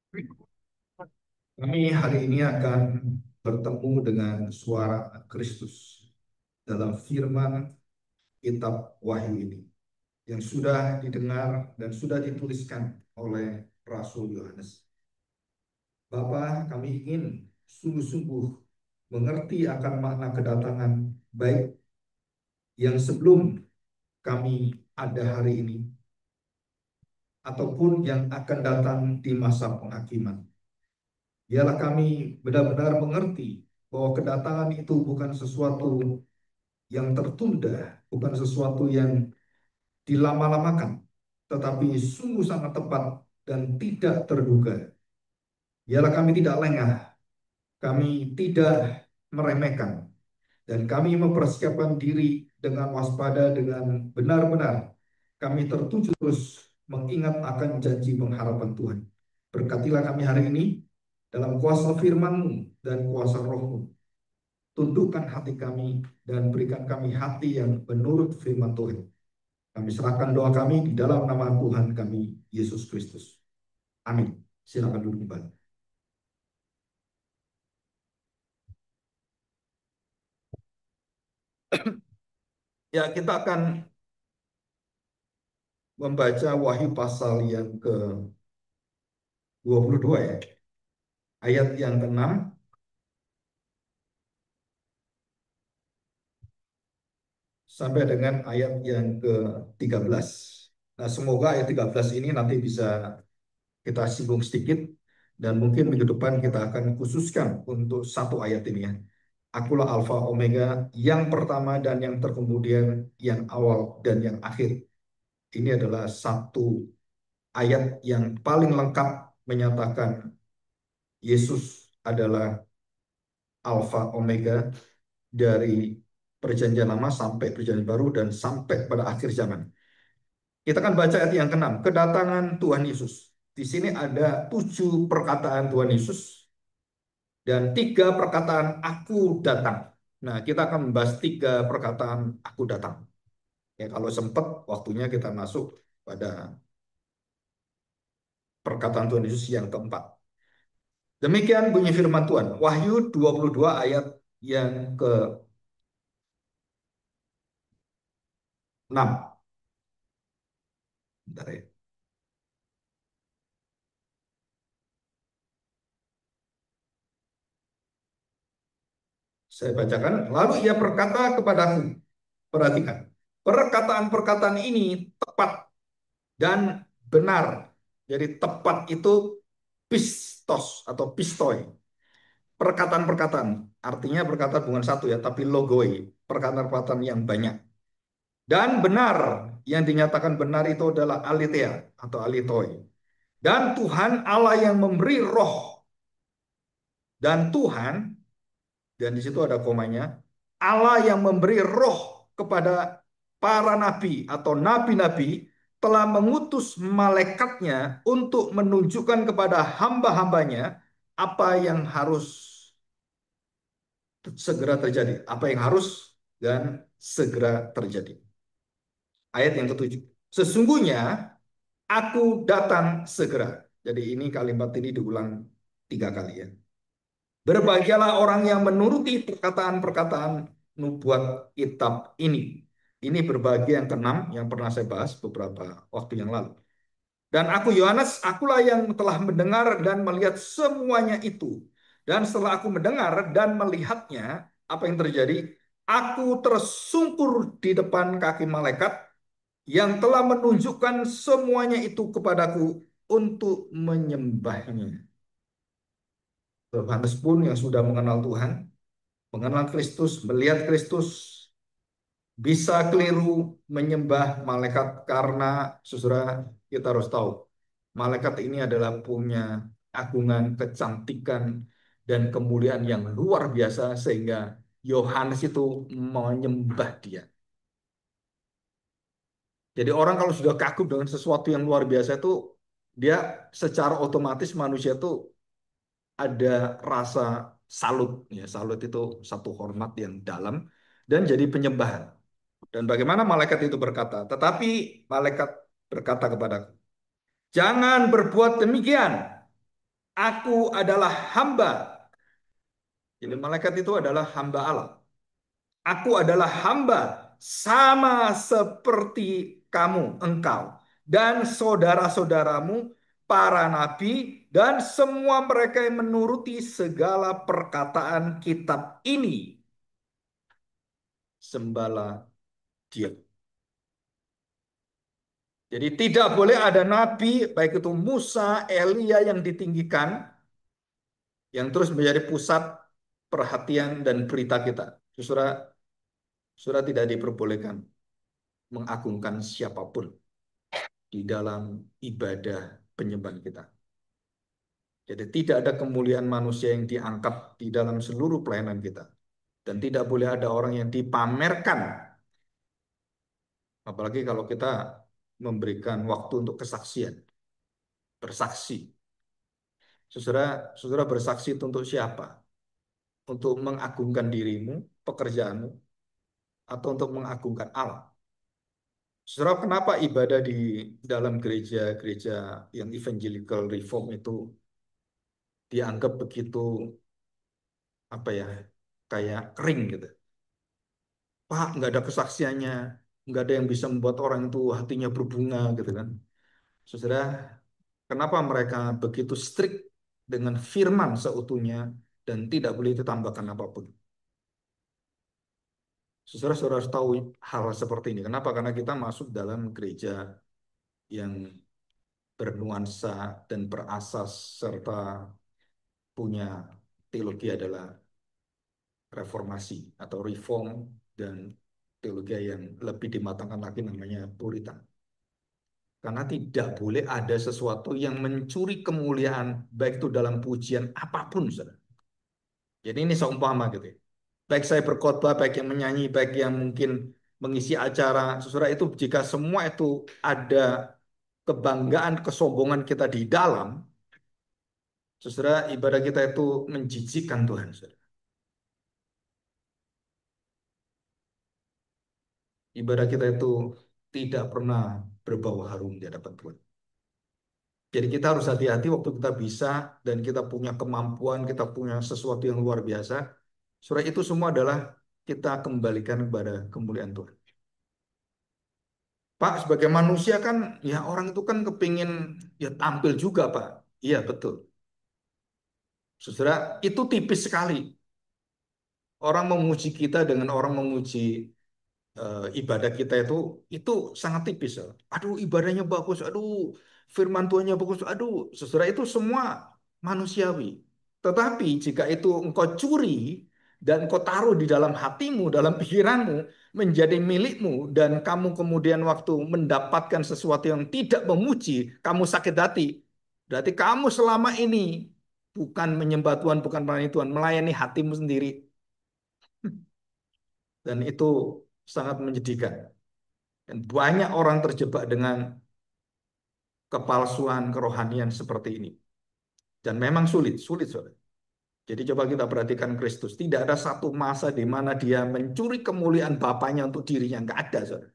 Kami hari ini akan bertemu dengan suara Kristus dalam firman kitab Wahyu ini yang sudah didengar dan sudah dituliskan oleh Rasul Yohanes. Bapa, kami ingin sungguh-sungguh mengerti akan makna kedatangan baik yang sebelum kami ada hari ini ataupun yang akan datang di masa penghakiman. Biarlah kami benar-benar mengerti bahwa kedatangan itu bukan sesuatu yang tertunda, bukan sesuatu yang dilama-lamakan, tetapi sungguh sangat tepat dan tidak terduga. Biarlah kami tidak lengah, kami tidak meremehkan, dan kami mempersiapkan diri dengan waspada, dengan benar-benar kami tertuju terus mengingat akan janji pengharapan Tuhan. Berkatilah kami hari ini dalam kuasa firman-Mu dan kuasa Roh-Mu. Tundukkan hati kami dan berikan kami hati yang menurut firman Tuhan. Kami serahkan doa kami di dalam nama Tuhan kami, Yesus Kristus. Amin. Silakan duduk kembali. Ya, kita akan membaca Wahyu pasal yang ke-22 ya. Ayat yang ke-6 sampai dengan ayat yang ke-13. Nah, semoga ayat 13 ini nanti bisa kita singgung sedikit dan mungkin minggu depan kita akan khususkan untuk satu ayat ini ya. Akulah Alfa Omega, yang pertama dan yang terkemudian, yang awal dan yang akhir. Ini adalah satu ayat yang paling lengkap menyatakan Yesus adalah Alfa Omega dari perjanjian lama sampai perjanjian baru dan sampai pada akhir zaman. Kita akan baca ayat yang ke-6, kedatangan Tuhan Yesus. Di sini ada 7 perkataan Tuhan Yesus dan 3 perkataan aku datang. Nah, kita akan membahas 3 perkataan aku datang. Ya, kalau sempat waktunya kita masuk pada perkataan Tuhan Yesus yang keempat. Demikian bunyi firman Tuhan. Wahyu 22 ayat yang ke-6. Bentar ya. Saya bacakan. Lalu ia berkata kepadaku, perhatikan. Perkataan-perkataan ini tepat dan benar. Jadi tepat itu pistos atau pistoi. Perkataan-perkataan. Artinya perkataan bukan satu ya, tapi logoi. Perkataan-perkataan yang banyak. Dan benar, yang dinyatakan benar itu adalah aletheia atau alitoi. Dan Tuhan Allah yang memberi roh. Dan Tuhan, dan di situ ada komanya, Allah yang memberi roh kepada para nabi atau nabi-nabi telah mengutus malaikatnya untuk menunjukkan kepada hamba-hambanya apa yang harus segera terjadi, apa yang harus dan segera terjadi. Ayat yang ketujuh. Sesungguhnya aku datang segera. Jadi ini kalimat ini diulang 3 kali ya. Berbahagialah orang yang menuruti perkataan-perkataan nubuat kitab ini. Ini berbahagia yang ke-6 yang pernah saya bahas beberapa waktu yang lalu. Dan aku Yohanes, akulah yang telah mendengar dan melihat semuanya itu. Dan setelah aku mendengar dan melihatnya, apa yang terjadi? Aku tersungkur di depan kaki malaikat yang telah menunjukkan semuanya itu kepadaku untuk menyembahnya. Yohanes pun yang sudah mengenal Tuhan, mengenal Kristus, melihat Kristus, bisa keliru menyembah malaikat karena saudara kita harus tahu malaikat ini adalah punya agungan kecantikan dan kemuliaan yang luar biasa sehingga Yohanes itu menyembah dia. Jadi orang kalau sudah kagum dengan sesuatu yang luar biasa itu dia secara otomatis manusia itu ada rasa salut ya. Salut itu satu hormat yang dalam dan jadi penyembahan. Dan bagaimana malaikat itu berkata? Tetapi malaikat berkata kepadaku, jangan berbuat demikian. Aku adalah hamba. Jadi malaikat itu adalah hamba Allah. Aku adalah hamba sama seperti kamu, engkau, dan saudara-saudaramu, para nabi, dan semua mereka yang menuruti segala perkataan kitab ini. Sembala dia. Jadi tidak boleh ada nabi, baik itu Musa, Elia yang ditinggikan, yang terus menjadi pusat perhatian dan berita kita. Saudara, saudara tidak diperbolehkan mengagungkan siapapun di dalam ibadah penyembahan kita. Jadi tidak ada kemuliaan manusia yang diangkat di dalam seluruh pelayanan kita. Dan tidak boleh ada orang yang dipamerkan. Apalagi kalau kita memberikan waktu untuk kesaksian, bersaksi. Saudara, saudara bersaksi itu untuk siapa? Untuk mengagungkan dirimu, pekerjaanmu, atau untuk mengagungkan Allah. Saudara, kenapa ibadah di dalam gereja-gereja yang evangelical reform itu dianggap begitu apa ya, kayak kering gitu. Pak, nggak ada kesaksiannya, nggak ada yang bisa membuat orang itu hatinya berbunga gitu kan. Saudara, kenapa mereka begitu strict dengan firman seutuhnya dan tidak boleh ditambahkan apapun? Saudara-saudara harus tahu hal seperti ini. Kenapa? Karena kita masuk dalam gereja yang bernuansa dan berasas serta punya teologi adalah reformasi atau reform dan teologi yang lebih dimatangkan lagi namanya Puritan. Karena tidak boleh ada sesuatu yang mencuri kemuliaan baik itu dalam pujian apapun, saudara. Jadi ini seumpama gitu ya. Baik saya berkhotbah, baik yang menyanyi, baik yang mungkin mengisi acara, saudara itu jika semua itu ada kebanggaan, kesombongan kita di dalam, saudara ibadah kita itu menjijikkan Tuhan, saudara. Ibadah kita itu tidak pernah berbau harum di hadapan Tuhan. Jadi kita harus hati-hati waktu kita bisa dan kita punya kemampuan, kita punya sesuatu yang luar biasa. Surah itu semua adalah kita kembalikan kepada kemuliaan Tuhan. Pak, sebagai manusia kan, ya orang itu kan kepingin ya tampil juga, Pak. Iya, betul. Saudara, itu tipis sekali. Orang memuji kita dengan orang memuji ibadah kita itu sangat tipis. Ya. Aduh, ibadahnya bagus. Aduh, firman Tuhannya bagus. Aduh, saudara itu semua manusiawi. Tetapi jika itu engkau curi dan engkau taruh di dalam hatimu, dalam pikiranmu, menjadi milikmu, dan kamu kemudian waktu mendapatkan sesuatu yang tidak memuji, kamu sakit hati. Berarti kamu selama ini bukan menyembah Tuhan, bukan melayani Tuhan, melayani hatimu sendiri. Dan itu sangat menyedihkan. Dan banyak orang terjebak dengan kepalsuan kerohanian seperti ini. Dan memang sulit, sulit, sulit. Jadi coba kita perhatikan Kristus. Tidak ada satu masa di mana dia mencuri kemuliaan Bapaknya untuk dirinya. Enggak ada, saudara.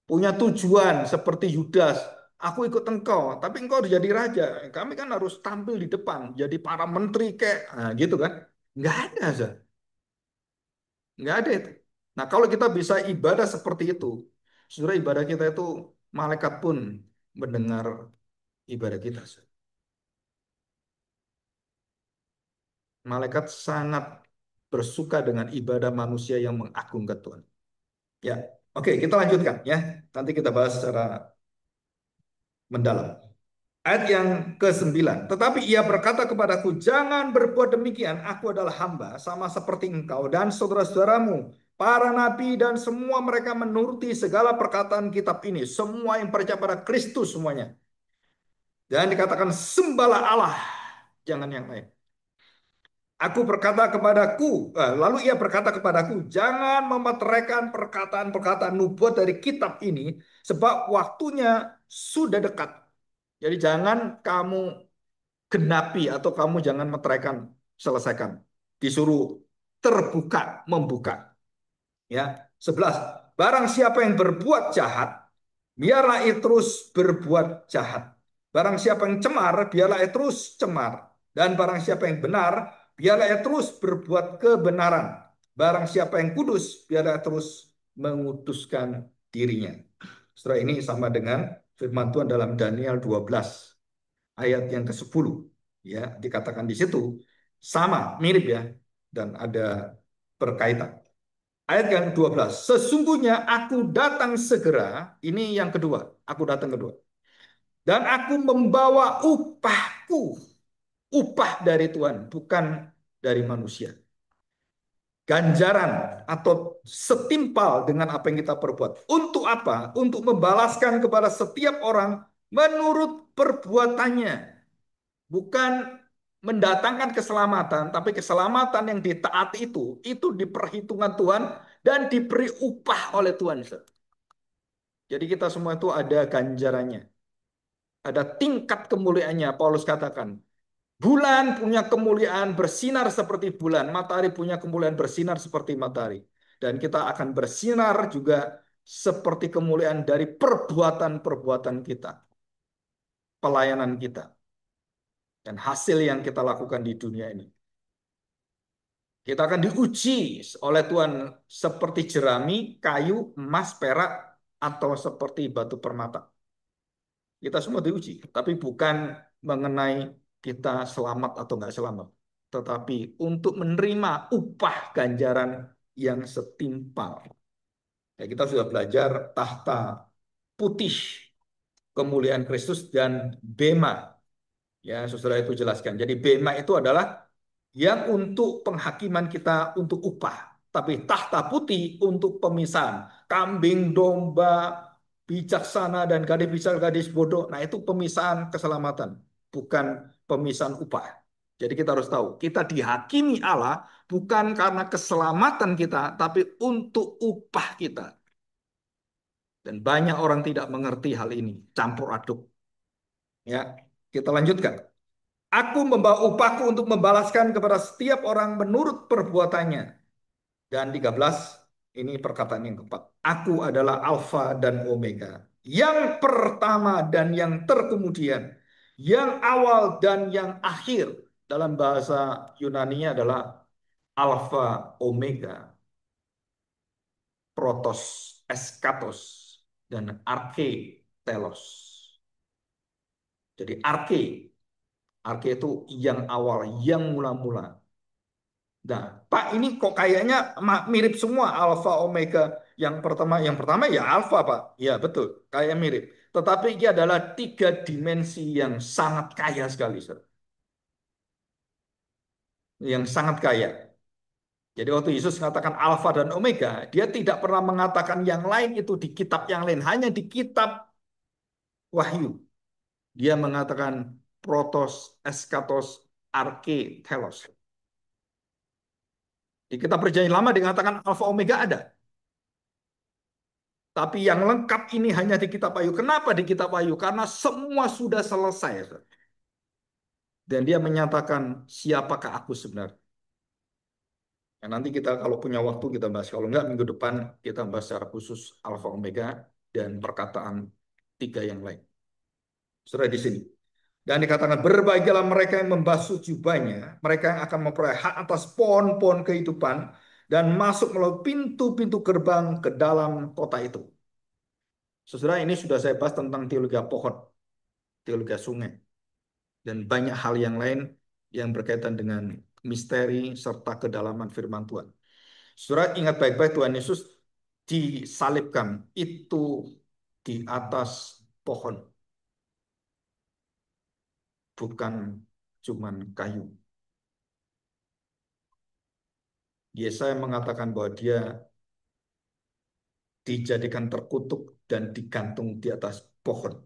Punya tujuan seperti Yudas. Aku ikut engkau, tapi engkau harus jadi raja. Kami kan harus tampil di depan, jadi para menteri kayak, nah, gitu kan? Enggak ada, saudara. Enggak ada itu. Nah, kalau kita bisa ibadah seperti itu, saudara ibadah kita itu malaikat pun mendengar ibadah kita, saudara. Malaikat sangat bersuka dengan ibadah manusia yang mengagungkan Tuhan. Ya, oke, kita lanjutkan ya. Nanti kita bahas secara mendalam. Ayat yang ke-9. Tetapi ia berkata kepadaku, jangan berbuat demikian. Aku adalah hamba, sama seperti engkau dan saudara-saudaramu, para nabi dan semua mereka menuruti segala perkataan kitab ini. Semua yang percaya pada Kristus semuanya. Dan dikatakan sembahlah Allah, jangan yang lain. Aku berkata kepadaku, lalu ia berkata kepadaku, jangan memeteraikan perkataan-perkataan nubuat dari kitab ini, sebab waktunya sudah dekat. Jadi jangan kamu genapi atau kamu jangan meteraikan, selesaikan. Disuruh terbuka, membuka. Ya, 11. Barang siapa yang berbuat jahat, biarlah ia terus berbuat jahat. Barang siapa yang cemar, biarlah ia terus cemar. Dan barang siapa yang benar, biarlah ia terus berbuat kebenaran. Barang siapa yang kudus, biarlah ia terus menguduskan dirinya. Setelah ini sama dengan firman Tuhan dalam Daniel 12 ayat yang ke-10. Ya, dikatakan di situ sama, mirip ya, dan ada berkaitan. Ayat yang 12. Sesungguhnya aku datang segera. Ini yang kedua. Aku datang kedua. Dan aku membawa upahku. Upah dari Tuhan, bukan dari manusia. Ganjaran atau setimpal dengan apa yang kita perbuat. Untuk apa? Untuk membalaskan kepada setiap orang menurut perbuatannya. Bukan mendatangkan keselamatan, tapi keselamatan yang ditaati itu diperhitungkan Tuhan dan diberi upah oleh Tuhan. Jadi kita semua itu ada ganjarannya, ada tingkat kemuliaannya. Paulus katakan, bulan punya kemuliaan bersinar seperti bulan, matahari punya kemuliaan bersinar seperti matahari. Dan kita akan bersinar juga seperti kemuliaan dari perbuatan-perbuatan kita, pelayanan kita, dan hasil yang kita lakukan di dunia ini. Kita akan diuji oleh Tuhan seperti jerami, kayu, emas, perak, atau seperti batu permata. Kita semua diuji, tapi bukan mengenai kita selamat atau nggak selamat, tetapi untuk menerima upah ganjaran yang setimpal. Ya, kita sudah belajar tahta putih kemuliaan Kristus dan bema. Ya, saudara itu jelaskan. Jadi bema itu adalah yang untuk penghakiman kita untuk upah. Tapi tahta putih untuk pemisahan. Kambing, domba, bijaksana, dan gadis bijak, gadis bodoh. Nah itu pemisahan keselamatan. Bukan pemisahan upah. Jadi kita harus tahu, kita dihakimi Allah bukan karena keselamatan kita, tapi untuk upah kita. Dan banyak orang tidak mengerti hal ini, campur aduk. Ya, kita lanjutkan. Aku membawa upahku untuk membalaskan kepada setiap orang menurut perbuatannya. Dan 13, ini perkataan yang keempat. Aku adalah Alfa dan Omega. Yang pertama dan yang terkemudian. Yang awal dan yang akhir. Dalam bahasa Yunani adalah Alfa Omega. Protos, Eskatos, dan Arke Telos. Jadi Arke. Arke itu yang awal, yang mula-mula. Nah, Pak ini kok kayaknya mirip semua alfa omega. Yang pertama ya alfa, Pak. Ya, betul. Kayak mirip. Tetapi ini adalah tiga dimensi yang sangat kaya sekali, Sir. Yang sangat kaya. Jadi waktu Yesus mengatakan alfa dan omega, dia tidak pernah mengatakan yang lain itu di kitab yang lain, hanya di kitab Wahyu. Dia mengatakan protos, eskatos, arke, telos. Di kitab Perjanjian Lama dikatakan alfa omega ada. Tapi yang lengkap ini hanya di kitab Wahyu. Kenapa di kitab Wahyu? Karena semua sudah selesai. Dan dia menyatakan siapakah aku sebenarnya. Nah, nanti kita kalau punya waktu kita bahas. Kalau enggak minggu depan kita bahas secara khusus Alfa Omega dan perkataan tiga yang lain. Sudah di sini. Dan dikatakan berbahagialah mereka yang membasuh jubahnya. Mereka yang akan memperoleh hak atas pohon-pohon kehidupan. Dan masuk melalui pintu-pintu gerbang ke dalam kota itu. Saudara, ini sudah saya bahas tentang teologi pohon, teologi sungai, dan banyak hal yang lain yang berkaitan dengan misteri serta kedalaman firman Tuhan. Saudara ingat baik-baik Tuhan Yesus disalibkan itu di atas pohon, bukan cuman kayu. Yesaya mengatakan bahwa dia dijadikan terkutuk dan digantung di atas pohon,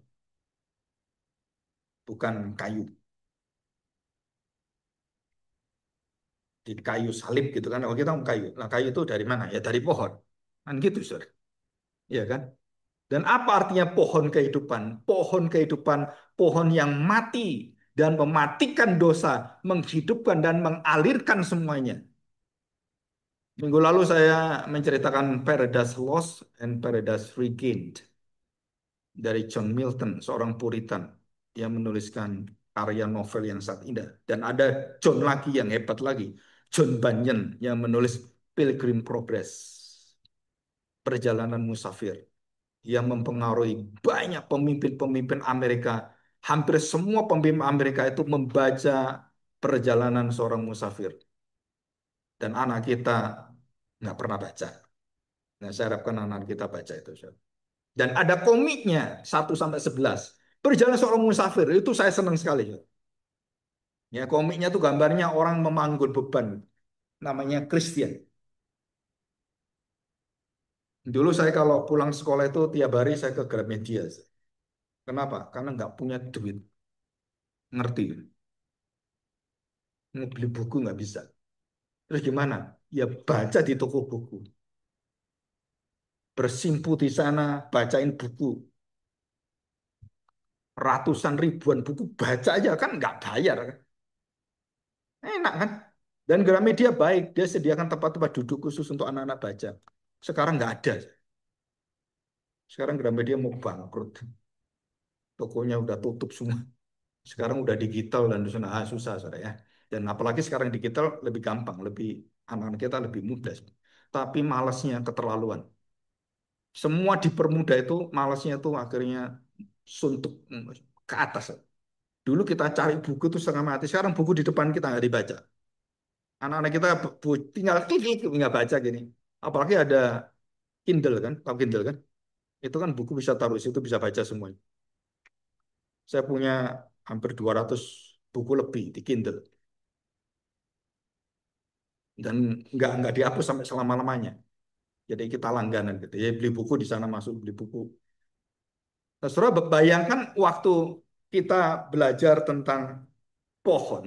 bukan kayu. Di kayu salib gitu kan. Oh kita kayu. Nah kayu itu dari mana? Ya dari pohon. Kan gitu, Saudara. Iya kan? Dan apa artinya pohon kehidupan? Pohon kehidupan, pohon yang mati dan mematikan dosa, menghidupkan dan mengalirkan semuanya. Minggu lalu saya menceritakan Paradise Lost and Paradise Regained dari John Milton, seorang Puritan. Dia menuliskan karya novel yang sangat indah. Dan ada John lagi yang hebat lagi. John Bunyan yang menulis Pilgrim Progress. Perjalanan Musafir. Yang mempengaruhi banyak pemimpin-pemimpin Amerika. Hampir semua pemimpin Amerika itu membaca perjalanan seorang musafir. Dan anak kita nggak pernah baca. Nah, saya harapkan anak kita baca itu. Dan ada komiknya 1 sampai 11. Perjalanan seorang musafir itu saya senang sekali. Ya, komiknya tuh gambarnya orang memanggul beban. Namanya Christian. Dulu saya kalau pulang sekolah itu tiap hari saya ke Gramedia. Kenapa? Karena nggak punya duit. Ngerti? Mau beli buku nggak bisa. Terus gimana? Ya baca di toko buku. Bersimpu di sana, bacain buku. Ratusan ribuan buku baca aja kan nggak bayar kan. Enak kan? Dan Gramedia baik, dia sediakan tempat-tempat duduk khusus untuk anak-anak baca. Sekarang nggak ada. Sekarang Gramedia mau bangkrut. Tokonya udah tutup semua. Sekarang udah digital dan susah, saudara ya. Dan apalagi sekarang digital lebih gampang, lebih anak-anak kita lebih mudah. Tapi malasnya keterlaluan. Semua dipermudah itu, malasnya itu akhirnya suntuk ke atas. Dulu kita cari buku itu setengah mati. Sekarang buku di depan kita nggak dibaca. Anak-anak kita tinggal klik klik nggak baca gini. Apalagi ada Kindle kan, tahu Kindle kan? Itu kan buku bisa taruh di situ bisa baca semuanya. Saya punya hampir 200 buku lebih di Kindle dan nggak dihapus sampai selama-lamanya. Jadi kita langganan gitu. Ya beli buku di sana masuk beli buku. Nah, saudara bayangkan waktu kita belajar tentang pohon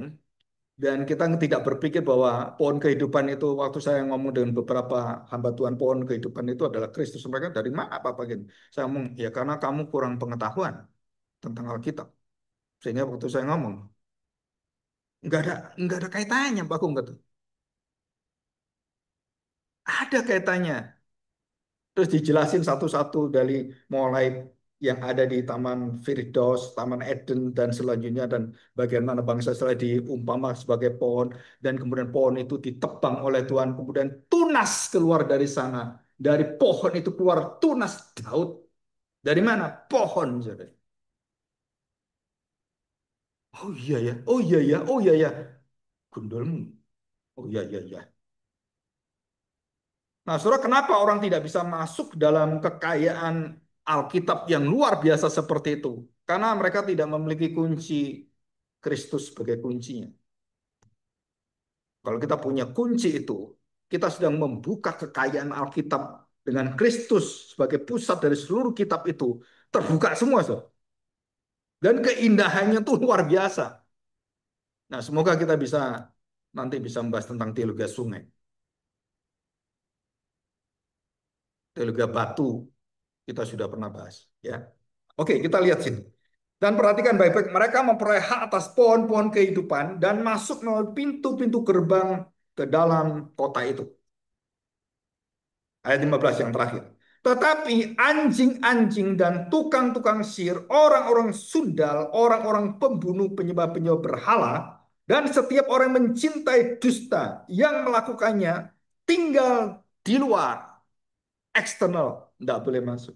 dan kita tidak berpikir bahwa pohon kehidupan itu waktu saya ngomong dengan beberapa hamba Tuhan pohon kehidupan itu adalah Kristus. Mereka dari mana Pak Gini? Saya ngomong ya karena kamu kurang pengetahuan tentang Alkitab. Sehingga waktu saya ngomong nggak ada kaitannya Pak Gung kata. Ada kaitannya. Terus dijelasin satu-satu dari mulai yang ada di Taman Firdaus, Taman Eden dan selanjutnya dan bagaimana bangsa Israel diumpama sebagai pohon dan kemudian pohon itu ditebang oleh Tuhan kemudian tunas keluar dari sana. Dari pohon itu keluar tunas Daud. Dari mana? Pohon, saudara. Oh iya ya, oh iya ya, oh iya ya. Gundulmu. Oh iya iya iya. Nah, saudara, kenapa orang tidak bisa masuk dalam kekayaan Alkitab yang luar biasa seperti itu? Karena mereka tidak memiliki kunci Kristus sebagai kuncinya. Kalau kita punya kunci itu, kita sedang membuka kekayaan Alkitab dengan Kristus sebagai pusat dari seluruh kitab itu. Terbuka semua, saudara. Dan keindahannya tuh luar biasa. Nah, semoga kita bisa nanti bisa membahas tentang teologi sungai, teologi batu, kita sudah pernah bahas, ya. Oke, kita lihat sini. Dan perhatikan baik-baik, mereka memperoleh hak atas pohon-pohon kehidupan dan masuk melalui pintu-pintu gerbang ke dalam kota itu. Ayat 15 yang terakhir. Tetapi anjing-anjing dan tukang-tukang sihir, orang-orang sundal, orang-orang pembunuh, penyembah-penyembah berhala, dan setiap orang yang mencintai dusta yang melakukannya tinggal di luar, eksternal, tidak boleh masuk.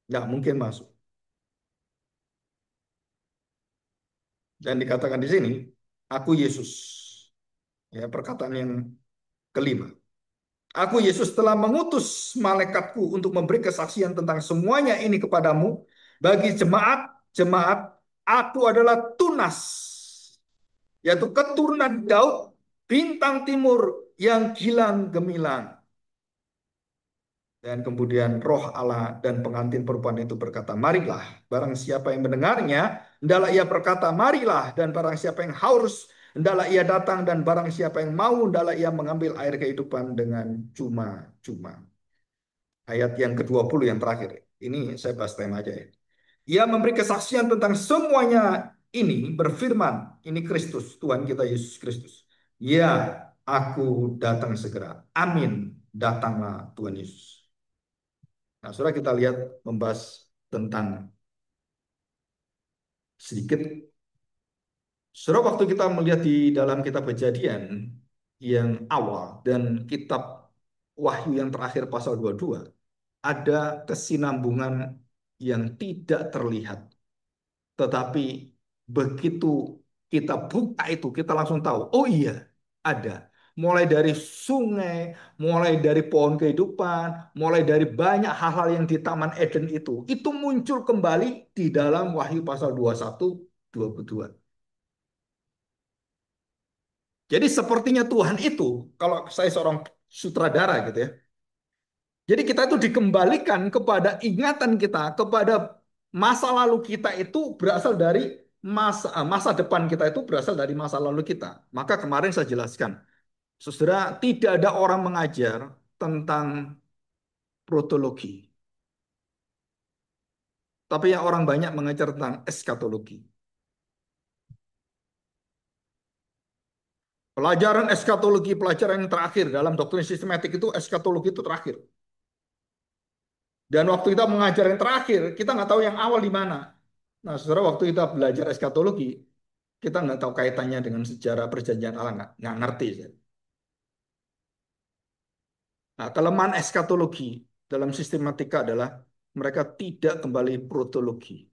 Nggak mungkin masuk. Dan dikatakan di sini, aku Yesus. Ya, perkataan yang kelima. Aku Yesus telah mengutus malaikatku untuk memberi kesaksian tentang semuanya ini kepadamu. Bagi jemaat-jemaat, aku adalah tunas, yaitu keturunan Daud, bintang timur yang gilang gemilang. Dan kemudian roh Allah dan pengantin perempuan itu berkata, marilah, barang siapa yang mendengarnya, hendaklah ia berkata, marilah, dan barang siapa yang haus, hendaklah ia datang, dan barang siapa yang mau, hendaklah ia mengambil air kehidupan dengan cuma-cuma. Ayat yang ke-20 yang terakhir. Ini saya bahas tema aja ya. Ia memberi kesaksian tentang semuanya ini, berfirman, ini Kristus, Tuhan kita Yesus Kristus. Ya, aku datang segera. Amin, datanglah Tuhan Yesus. Nah, saudara kita lihat membahas tentang sedikit. Saudara, waktu kita melihat di dalam kitab Kejadian yang awal dan kitab Wahyu yang terakhir pasal 22, ada kesinambungan yang tidak terlihat. Tetapi begitu kita buka itu, kita langsung tahu, oh iya, ada. Mulai dari sungai, mulai dari pohon kehidupan, mulai dari banyak hal-hal yang di Taman Eden itu muncul kembali di dalam Wahyu pasal 21, 22. Jadi sepertinya Tuhan itu, kalau saya seorang sutradara gitu ya, jadi kita itu dikembalikan kepada ingatan kita, kepada masa lalu kita itu berasal dari masa depan kita itu berasal dari masa lalu kita. Maka kemarin saya jelaskan, saudara, tidak ada orang mengajar tentang protologi, tapi yang orang banyak mengajar tentang eskatologi. Pelajaran eskatologi, pelajaran yang terakhir dalam doktrin sistematik itu eskatologi itu terakhir. Dan waktu kita mengajar yang terakhir, kita nggak tahu yang awal di mana. Nah, saudara, waktu kita belajar eskatologi, kita nggak tahu kaitannya dengan sejarah perjanjian Allah, nggak ngerti. Nah, kelemahan eskatologi dalam sistematika adalah mereka tidak kembali protologi.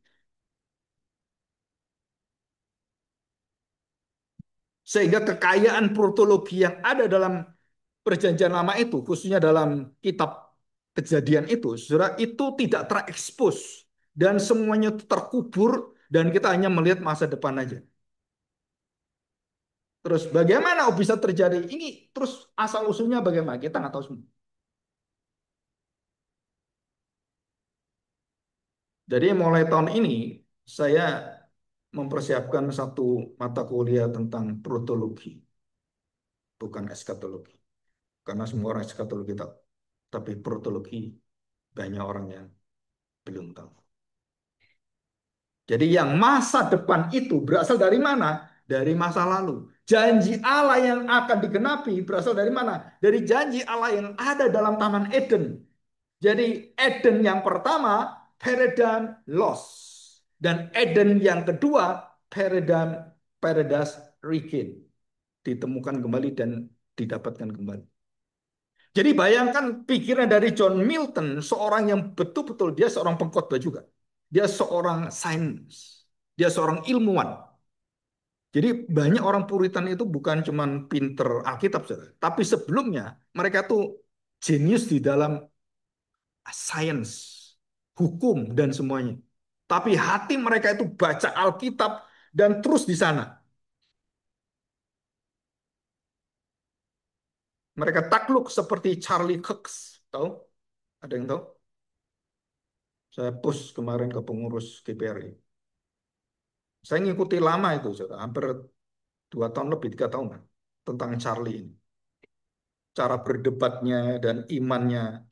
Sehingga kekayaan protologi yang ada dalam perjanjian lama itu, khususnya dalam kitab kejadian itu, saudara, itu tidak terekspos. Dan semuanya terkubur dan kita hanya melihat masa depan aja. Terus bagaimana bisa terjadi ini? Terus asal usulnya bagaimana? Kita nggak tahu semua. Jadi mulai tahun ini saya mempersiapkan satu mata kuliah tentang protologi, bukan eskatologi. Karena semua orang eskatologi tahu. Tapi protologi banyak orang yang belum tahu. Jadi yang masa depan itu berasal dari mana? Dari masa lalu. Janji Allah yang akan digenapi berasal dari mana? Dari janji Allah yang ada dalam Taman Eden. Jadi Eden yang pertama, Paradise Lost. Dan Eden yang kedua, Paradise Regained. Ditemukan kembali dan didapatkan kembali. Jadi bayangkan pikiran dari John Milton, seorang yang betul-betul dia seorang pengkhotbah juga. Dia seorang sains, dia seorang ilmuwan. Jadi banyak orang Puritan itu bukan cuma pinter Alkitab, saudara. Tapi sebelumnya mereka tuh jenius di dalam sains, hukum, dan semuanya. Tapi hati mereka itu baca Alkitab dan terus di sana. Mereka takluk seperti Charlie Cox. Tahu? Ada yang tahu? Saya push kemarin ke pengurus GPRI. Saya ngikuti lama itu, saudara. Hampir 2 tahun lebih, 3 tahun tentang Charlie ini. Cara berdebatnya dan imannya.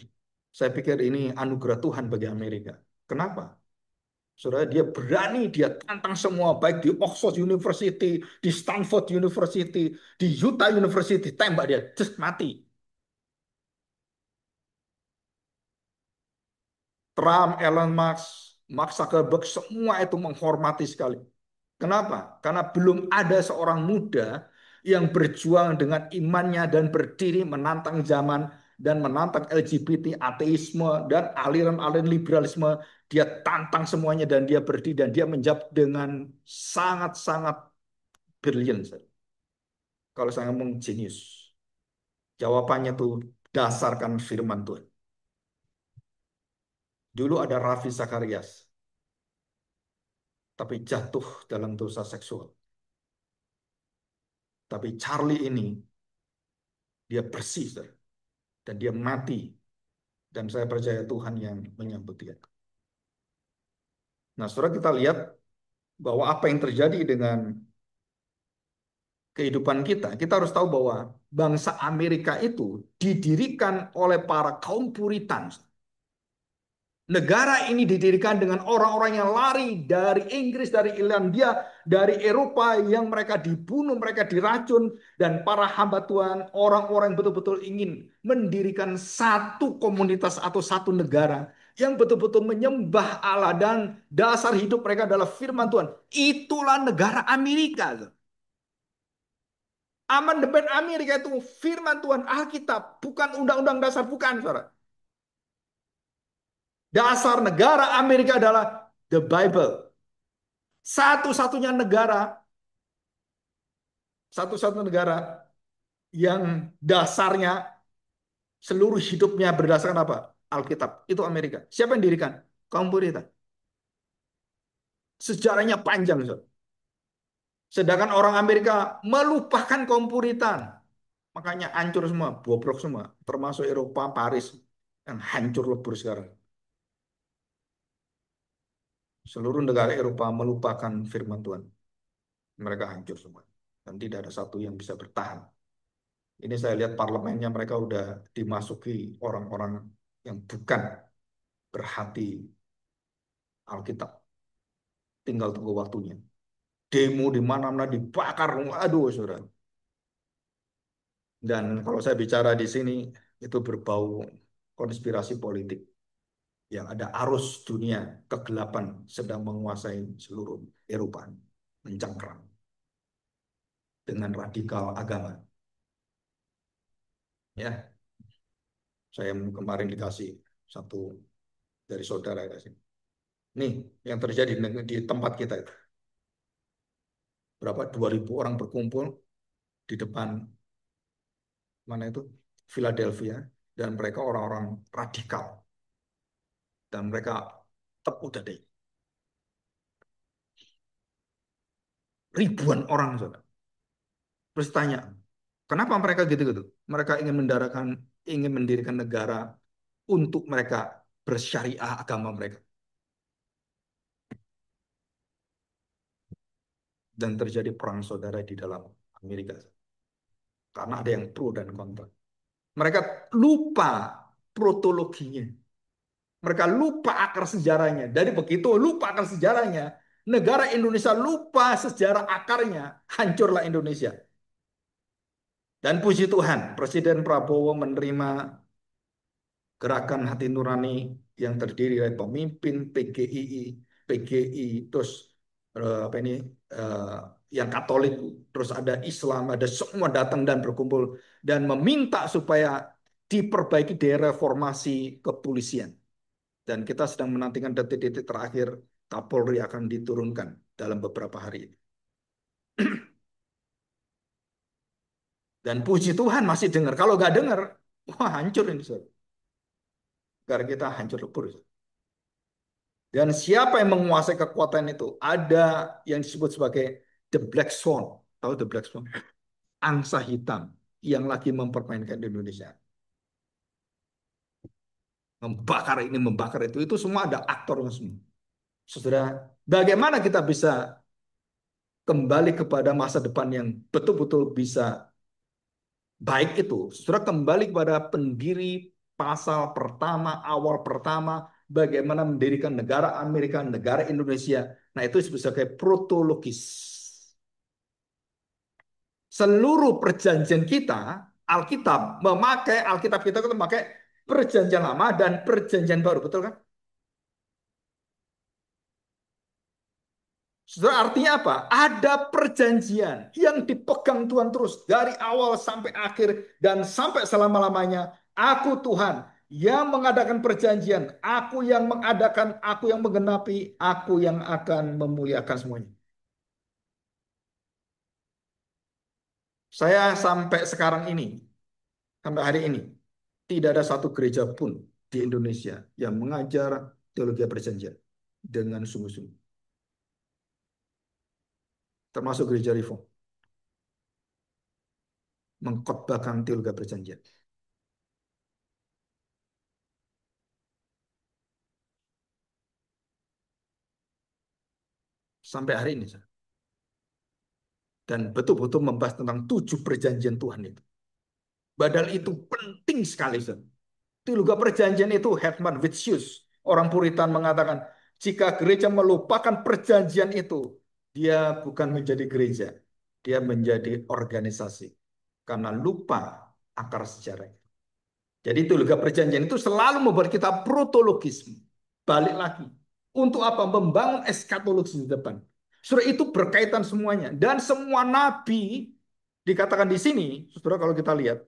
Saya pikir ini anugerah Tuhan bagi Amerika. Kenapa? Saudara, dia berani, dia tantang semua, baik di Oxford University, di Stanford University, di Utah University, tembak dia, just mati. Trump, Elon Musk, Mark Zuckerberg, semua itu menghormati sekali. Kenapa? Karena belum ada seorang muda yang berjuang dengan imannya dan berdiri menantang zaman dan menantang LGBT, ateisme, dan aliran-aliran liberalisme. Dia tantang semuanya dan dia berdiri dan dia menjawab dengan sangat-sangat brilliant. Kalau saya ngomong jenius, jawabannya tuh dasarkan firman Tuhan. Dulu ada Raffi Sakarias, tapi jatuh dalam dosa seksual. Tapi Charlie ini, dia bersih, dan dia mati. Dan saya percaya Tuhan yang menyambut dia. Nah, saudara, kita lihat bahwa apa yang terjadi dengan kehidupan kita, kita harus tahu bahwa bangsa Amerika itu didirikan oleh para kaum Puritan. Negara ini didirikan dengan orang-orang yang lari dari Inggris, dari Irlandia, dari Eropa yang mereka dibunuh, mereka diracun, dan para hamba Tuhan, orang-orang yang betul-betul ingin mendirikan satu komunitas atau satu negara yang betul-betul menyembah Allah dan dasar hidup mereka adalah firman Tuhan. Itulah negara Amerika. Amandemen Amerika itu firman Tuhan, Alkitab, bukan undang-undang dasar, bukan, saudara. Dasar negara Amerika adalah the Bible. Satu-satunya negara, satu-satunya negara yang dasarnya seluruh hidupnya berdasarkan apa? Alkitab. Itu Amerika. Siapa yang dirikan? Kaum Puritan. Sejarahnya panjang, saudara. Sedangkan orang Amerika melupakan kaum Puritan. Makanya hancur semua, bobrok semua. Termasuk Eropa, Paris. Yang hancur lebur sekarang. Seluruh negara Eropa melupakan firman Tuhan. Mereka hancur semua. Dan tidak ada satu yang bisa bertahan. Ini saya lihat parlemennya mereka udah dimasuki orang-orang yang bukan berhati Alkitab. Tinggal tunggu waktunya. Demo di mana-mana dibakar. Aduh, saudara. Dan kalau saya bicara di sini, itu berbau konspirasi politik. Yang ada arus dunia kegelapan sedang menguasai seluruh Eropa. Mencengkeram dengan radikal agama. Ya, saya kemarin dikasih satu dari saudara kasih. Nih, yang terjadi di tempat kita itu. Berapa? 2.000 orang berkumpul di depan mana itu? Philadelphia. Dan mereka orang-orang radikal. Dan mereka tetap udah deh. Ribuan orang, saudara. Terus tanya, kenapa mereka gitu-gitu? Mereka ingin mendirikan negara untuk mereka bersyariah agama mereka. Dan terjadi perang saudara di dalam Amerika. Karena ada yang pro dan kontra. Mereka lupa protologinya. Mereka lupa akar sejarahnya. Dari begitu lupa akar sejarahnya, negara Indonesia lupa sejarah akarnya, hancurlah Indonesia. Dan puji Tuhan, Presiden Prabowo menerima gerakan hati nurani yang terdiri dari pemimpin PGI, terus apa ini eh, yang Katolik, terus ada Islam, ada semua datang dan berkumpul dan meminta supaya diperbaiki dereformasi kepolisian. Dan kita sedang menantikan detik-detik terakhir Kapolri akan diturunkan dalam beberapa hari ini. Dan puji Tuhan masih dengar. Kalau nggak dengar, wah hancur ini, saudara. Negara kita hancur lebur. Dan siapa yang menguasai kekuatan itu? Ada yang disebut sebagai the black swan. Tahu the black swan? Angsa hitam yang lagi mempermainkan di Indonesia. Membakar ini, membakar itu. Itu semua ada aktornya semua. Saudara, bagaimana kita bisa kembali kepada masa depan yang betul-betul bisa baik itu? Saudara, kembali kepada pendiri pasal pertama, awal pertama, bagaimana mendirikan negara Amerika, negara Indonesia. Nah, itu disebut sebagai protologis. Seluruh perjanjian kita, Alkitab kita itu memakai perjanjian lama dan perjanjian baru, betul kan? Saudara, artinya apa? Ada perjanjian yang dipegang Tuhan terus dari awal sampai akhir dan sampai selama-lamanya. Aku Tuhan yang mengadakan perjanjian, aku yang mengadakan, aku yang menggenapi, aku yang akan memuliakan semuanya. Saya sampai sekarang ini, sampai hari ini, tidak ada satu gereja pun di Indonesia yang mengajar teologi perjanjian dengan sungguh-sungguh. Termasuk gereja Reform. Mengkhotbahkan teologi perjanjian. Sampai hari ini. Dan betul-betul membahas tentang 7 perjanjian Tuhan itu. Padahal itu penting sekali. Teologi perjanjian itu Hetman Witsius, orang Puritan mengatakan, jika gereja melupakan perjanjian itu, dia bukan menjadi gereja, dia menjadi organisasi. Karena lupa akar sejarah. Jadi teologi perjanjian itu selalu membuat kita protologisme. balik lagi. Untuk apa? Membangun eskatologi di depan. Saudara, itu berkaitan semuanya. Dan semua nabi dikatakan di sini, saudara, kalau kita lihat,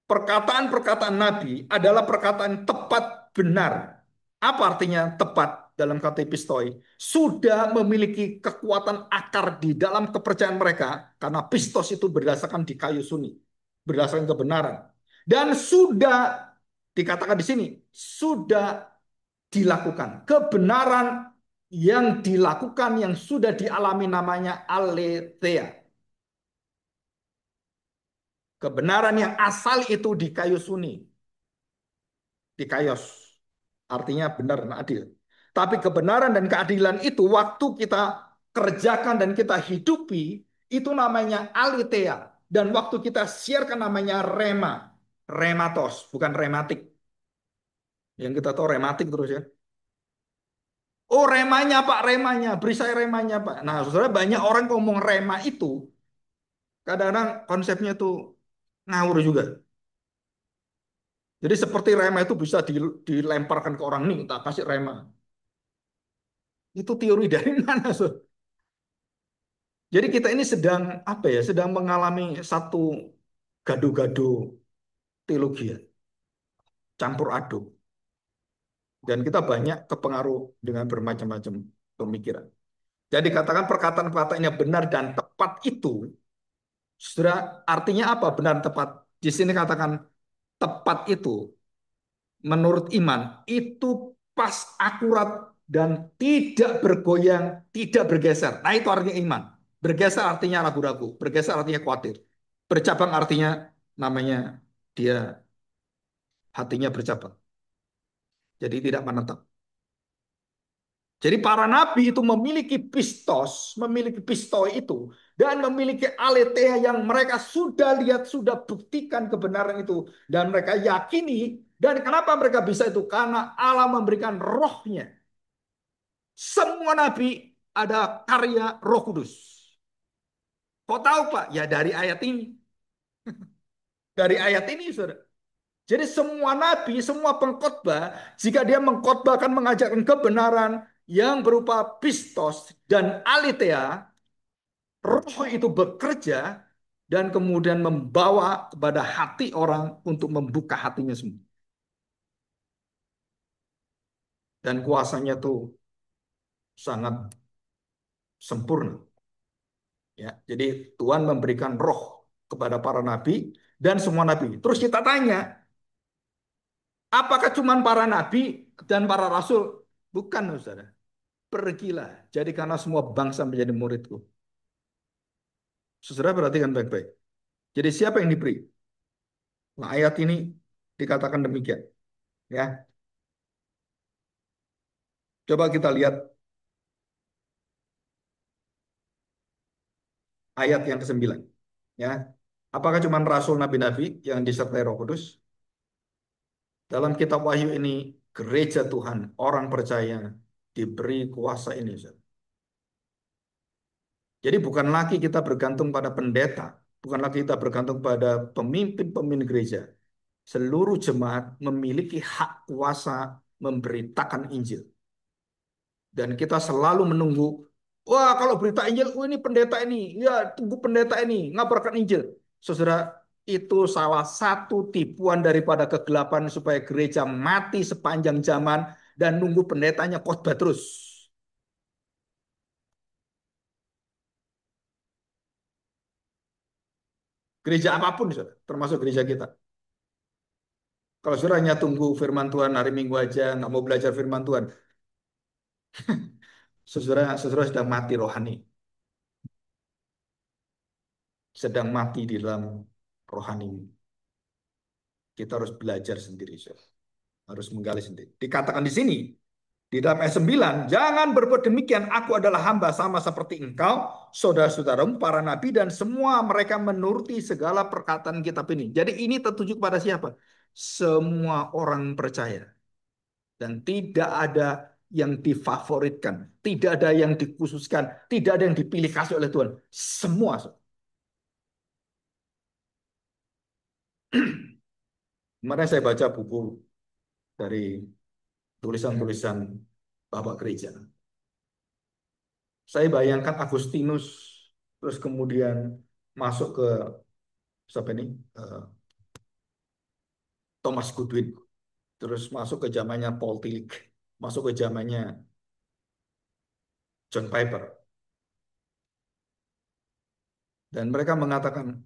perkataan-perkataan nabi adalah perkataan tepat benar. Apa artinya tepat dalam kata pistoi? Sudah memiliki kekuatan akar di dalam kepercayaan mereka karena pistos itu berdasarkan di kayu suni, berdasarkan kebenaran. Dan sudah dikatakan di sini, sudah dilakukan. Kebenaran yang dilakukan yang sudah dialami namanya aletheia. Kebenaran yang asal itu di kayu suni, di kaios. Artinya benar dan adil. Tapi kebenaran dan keadilan itu waktu kita kerjakan dan kita hidupi, itu namanya aletheia. Dan waktu kita siarkan namanya rema. Rematos, bukan rematik. Yang kita tahu rematik terus ya. Oh remanya Pak, remanya. Beri saya remanya Pak. Nah saudara banyak orang ngomong rema itu. Kadang-kadang konsepnya tuh ngawur juga. Jadi seperti rema itu bisa dilemparkan ke orang nih, tak kasih rema. Itu teori dari mana, so? Jadi kita ini sedang apa ya? Sedang mengalami satu gado-gado teologi ya, campur aduk. Dan kita banyak kepengaruh dengan bermacam-macam pemikiran. Jadi katakan perkataan-perkataan yang benar dan tepat itu, saudara, artinya apa benar dan tepat? Di sini katakan tepat itu menurut iman itu pas akurat dan tidak bergoyang, tidak bergeser. Nah, itu artinya iman. Bergeser artinya ragu-ragu, bergeser artinya khawatir. Bercabang artinya namanya dia hatinya bercabang. Jadi tidak menetap. Jadi para nabi itu memiliki pistos, memiliki pistoi itu, dan memiliki aletheia yang mereka sudah lihat, sudah buktikan kebenaran itu. Dan mereka yakini, dan kenapa mereka bisa itu? Karena Allah memberikan rohnya. Semua nabi ada karya Roh Kudus. Kok tahu Pak? Ya dari ayat ini. Dari ayat ini, saudara. Jadi semua nabi, semua pengkhotbah, jika dia mengkhotbahkan mengajarkan kebenaran yang berupa pistos dan aletheia, roh itu bekerja dan kemudian membawa kepada hati orang untuk membuka hatinya semua. Dan kuasanya tuh sangat sempurna. Ya, jadi Tuhan memberikan roh kepada para nabi dan semua nabi. Terus kita tanya, apakah cuma para nabi dan para rasul? Bukan, saudara. Pergilah, jadikanlah semua bangsa menjadi muridku. Saudara perhatikan baik-baik. Jadi siapa yang diberi? Nah, ayat ini dikatakan demikian. Ya, coba kita lihat ayat yang ke-9. Ya, apakah cuma rasul nabi-nabi yang disertai Roh Kudus? Dalam kitab Wahyu ini, gereja Tuhan, orang percaya diberi kuasa ini. Jadi bukan lagi kita bergantung pada pendeta, bukan lagi kita bergantung pada pemimpin-pemimpin gereja. Seluruh jemaat memiliki hak kuasa memberitakan Injil. Dan kita selalu menunggu, wah kalau berita Injil, oh ini pendeta ini, ya tunggu pendeta ini, ngabarkan Injil. Saudara, itu salah satu tipuan daripada kegelapan supaya gereja mati sepanjang zaman dan nunggu pendetanya khotbah terus. Gereja apapun, saudara, termasuk gereja kita. Kalau saudara hanya tunggu firman Tuhan hari Minggu aja, nggak mau belajar firman Tuhan, saudara sedang mati rohani, sedang mati di dalam rohani. Kita harus belajar sendiri, saudara. Harus menggali sendiri. Dikatakan di sini, di dalam ayat 9, jangan berbuat demikian, aku adalah hamba sama seperti engkau, saudara-saudaramu, para nabi, dan semua mereka menuruti segala perkataan kitab ini. Jadi ini tertuju pada siapa? Semua orang percaya. Dan tidak ada yang difavoritkan, tidak ada yang dikhususkan, tidak ada yang dipilih kasih oleh Tuhan. Semua. Kemarin saya baca buku dari tulisan-tulisan Bapak Gereja. Saya bayangkan Agustinus, terus kemudian masuk ke siapa ini? Eh, Thomas Goodwin, terus masuk ke zamannya Paul Tillich, masuk ke zamannya John Piper, dan mereka mengatakan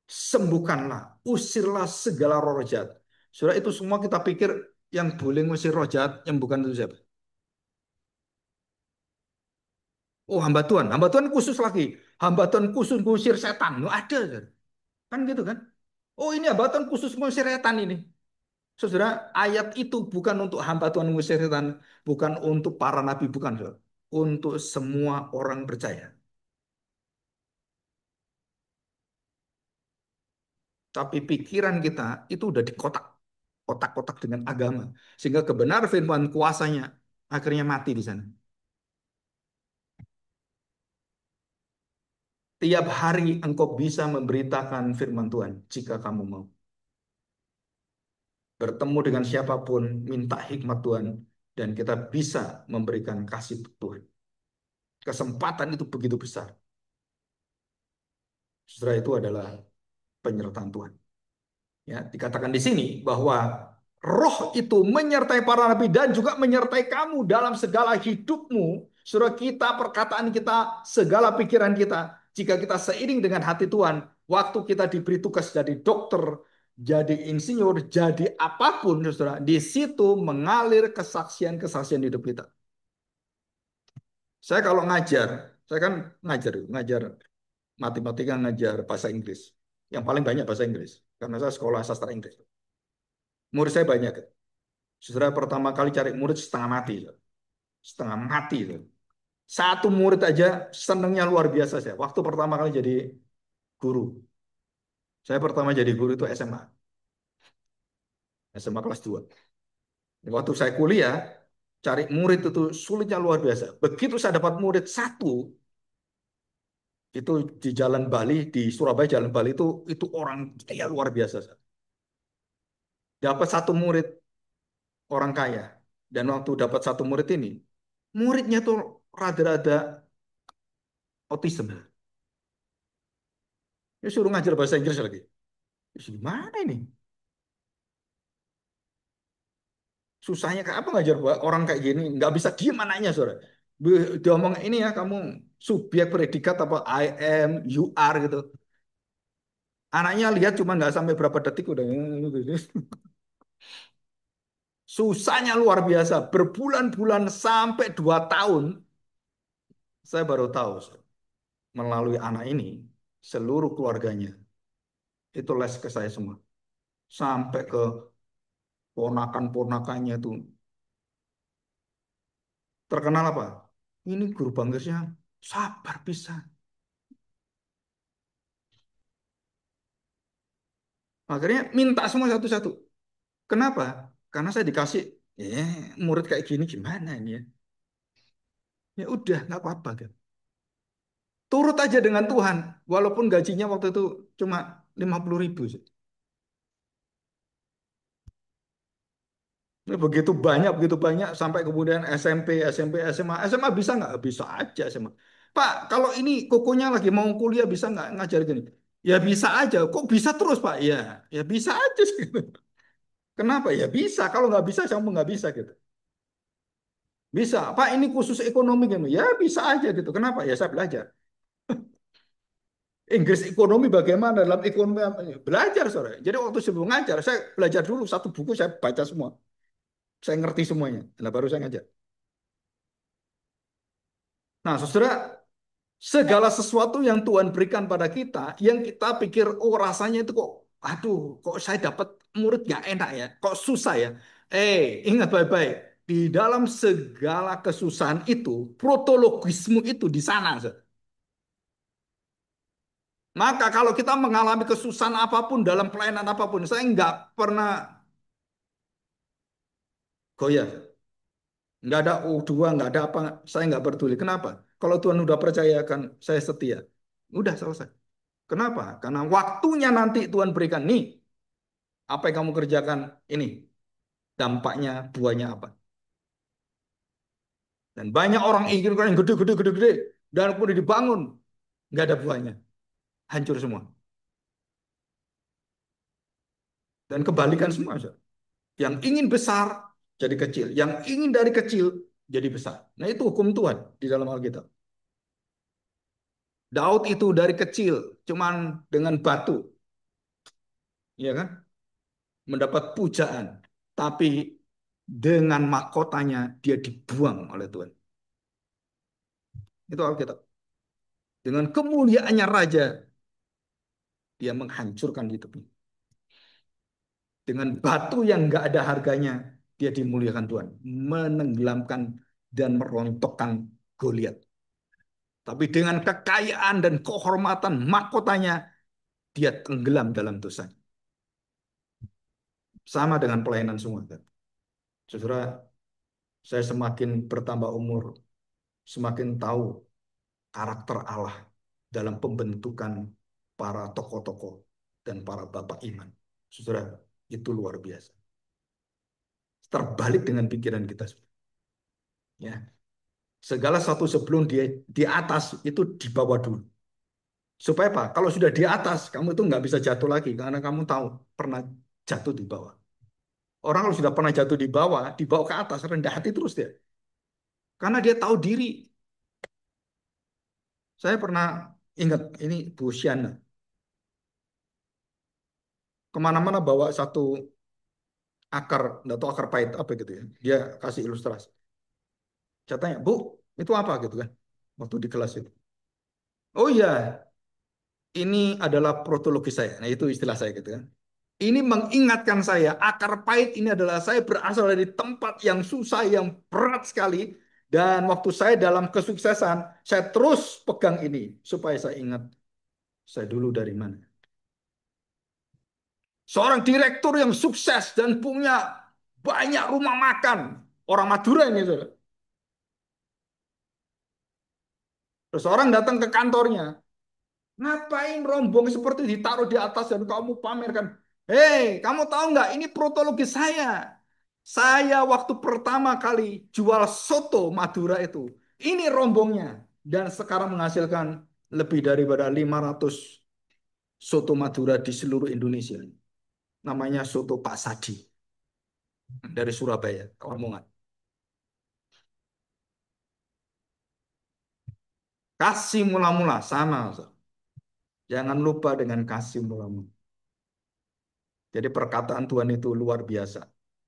sembuhkanlah, usirlah segala roh jahat. Sudah itu semua kita pikir yang boleh ngusir roh jahat yang bukan itu siapa? Oh, hamba Tuhan khusus lagi, hamba Tuhan khusus ngusir setan. Nggak ada, kan gitu kan? Oh, ini hamba Tuhan khusus ngusir setan ini. Saudara, ayat itu bukan untuk hamba Tuhan mengusir setan, bukan untuk para nabi, bukan, saudara. Untuk semua orang percaya. Tapi pikiran kita itu udah dikotak, kotak-kotak dengan agama. Sehingga kebenaran firman kuasanya akhirnya mati di sana. Tiap hari engkau bisa memberitakan firman Tuhan jika kamu mau. Bertemu dengan siapapun, minta hikmat Tuhan, dan kita bisa memberikan kasih Tuhan. Kesempatan itu begitu besar. Setelah itu adalah penyertaan Tuhan. Ya, dikatakan di sini bahwa roh itu menyertai para nabi dan juga menyertai kamu dalam segala hidupmu. Surah kita, perkataan kita, segala pikiran kita. Jika kita seiring dengan hati Tuhan, waktu kita diberi tugas jadi dokter, jadi insinyur, jadi apapun, saudara, di situ mengalir kesaksian-kesaksian hidup kita. Saya kalau ngajar, saya kan ngajar matematika, ngajar bahasa Inggris. Yang paling banyak bahasa Inggris, karena saya sekolah sastra Inggris. Murid saya banyak. Saudara pertama kali cari murid setengah mati. Setengah mati. Satu murid aja senengnya luar biasa saya. Waktu pertama kali jadi guru. Saya pertama jadi guru itu SMA. SMA kelas 2. Waktu saya kuliah, cari murid itu sulitnya luar biasa. Begitu saya dapat murid satu, itu di Jalan Bali, di Surabaya Jalan Bali itu orang kaya luar biasa. Dapat satu murid orang kaya. Dan waktu dapat satu murid ini, muridnya tuh rada-rada autism. Ya suruh ngajar bahasa Inggris lagi. Ya, gimana ini? Susahnya kayak apa ngajar orang kayak gini? Nggak bisa diem anaknya, saudara. Dia ngomong ini ya, kamu subjek predikat apa I am, you are gitu. Anaknya lihat cuma nggak sampai berapa detik udah. Susahnya luar biasa. Berbulan-bulan sampai 2 tahun. Saya baru tahu, saudara, melalui anak ini, seluruh keluarganya itu les ke saya semua. Sampai ke ponakan-ponakannya tuh terkenal apa? Ini guru bangkesnya sabar bisa. Akhirnya minta semua satu-satu. Kenapa? Karena saya dikasih, murid kayak gini gimana ini ya? Ya udah, nggak apa-apa kan. Turut aja dengan Tuhan, walaupun gajinya waktu itu cuma 50.000. Ini begitu banyak sampai kemudian SMP, SMP, SMA. SMA bisa nggak? Bisa aja SMA. Pak, kalau ini kokonya lagi mau kuliah bisa nggak ngajar gini? Ya bisa aja. Kok bisa terus Pak? Ya, ya bisa aja. Kenapa? Ya bisa. Kalau nggak bisa, saya mau nggak bisa gitu. Bisa. Pak, ini khusus ekonomi kan? Ya bisa aja gitu. Kenapa? Ya saya belajar. Inggris ekonomi bagaimana dalam ekonomi belajar sore. Jadi waktu sebelum ngajar saya belajar dulu satu buku saya baca semua. Saya ngerti semuanya. Nah baru saya ngajar. Nah, saudara, segala sesuatu yang Tuhan berikan pada kita, yang kita pikir, oh rasanya itu kok, aduh, kok saya dapat murid gak enak ya, kok susah ya. Ingat baik-baik, di dalam segala kesusahan itu, protologismu itu di sana. Maka kalau kita mengalami kesusahan apapun dalam pelayanan apapun, saya nggak pernah goyah. Nggak ada U2, nggak ada apa, saya nggak peduli. Kenapa? Kalau Tuhan udah percayakan, saya setia. Udah selesai. Kenapa? Karena waktunya nanti Tuhan berikan, nih, apa yang kamu kerjakan ini. dampaknya buahnya apa. Dan banyak orang inginkan yang gede, gede, gede, gede. Dan kemudian dibangun. Nggak ada buahnya. Hancur semua. Dan kebalikan semua. Yang ingin besar jadi kecil. Yang ingin dari kecil jadi besar. Nah itu hukum Tuhan di dalam Alkitab. Daud itu dari kecil cuman dengan batu, ya kan, mendapat pujaan, tapi dengan mahkotanya dia dibuang oleh Tuhan. Itu Alkitab. Dengan kemuliaannya raja, dia menghancurkan hidupnya. Dengan batu yang nggak ada harganya, dia dimuliakan Tuhan, menenggelamkan dan merontokkan Goliat. Tapi dengan kekayaan dan kehormatan mahkotanya, dia tenggelam dalam dosa. Sama dengan pelayanan semua. Saudara, saya semakin bertambah umur, semakin tahu karakter Allah dalam pembentukan para tokoh-tokoh dan para bapak iman. Saudara, itu luar biasa. Terbalik dengan pikiran kita. Ya, segala satu sebelum dia di atas itu di bawah dulu. Supaya apa? Kalau sudah di atas, kamu itu nggak bisa jatuh lagi karena kamu tahu pernah jatuh di bawah. Orang kalau sudah pernah jatuh di bawah, dibawa ke atas, rendah hati terus dia. Karena dia tahu diri. Saya pernah ingat ini Bu Siana. Kemana-mana bawa satu akar, nggak tahu akar pahit apa gitu ya. Dia kasih ilustrasi. Saya tanya, Bu, itu apa gitu kan? Waktu di kelas itu. Oh iya, ini adalah protologi saya. Nah itu istilah saya gitu kan. Ini mengingatkan saya, akar pahit ini adalah saya berasal dari tempat yang susah, yang berat sekali. Dan waktu saya dalam kesuksesan, saya terus pegang ini. Supaya saya ingat, saya dulu dari mana. Seorang direktur yang sukses dan punya banyak rumah makan. Orang Madura ini, saudara. Terus orang datang ke kantornya. Ngapain rombong seperti ditaruh di atas dan kamu pamerkan? Hei, kamu tahu nggak? Ini protologi saya. Saya waktu pertama kali jual soto Madura itu. Ini rombongnya. Dan sekarang menghasilkan lebih daripada 500 soto Madura di seluruh Indonesia. Namanya soto Pak Sadi dari Surabaya, Lamongan. Kasih mula-mula sama. Jangan lupa dengan kasih mula-mula. Jadi perkataan Tuhan itu luar biasa.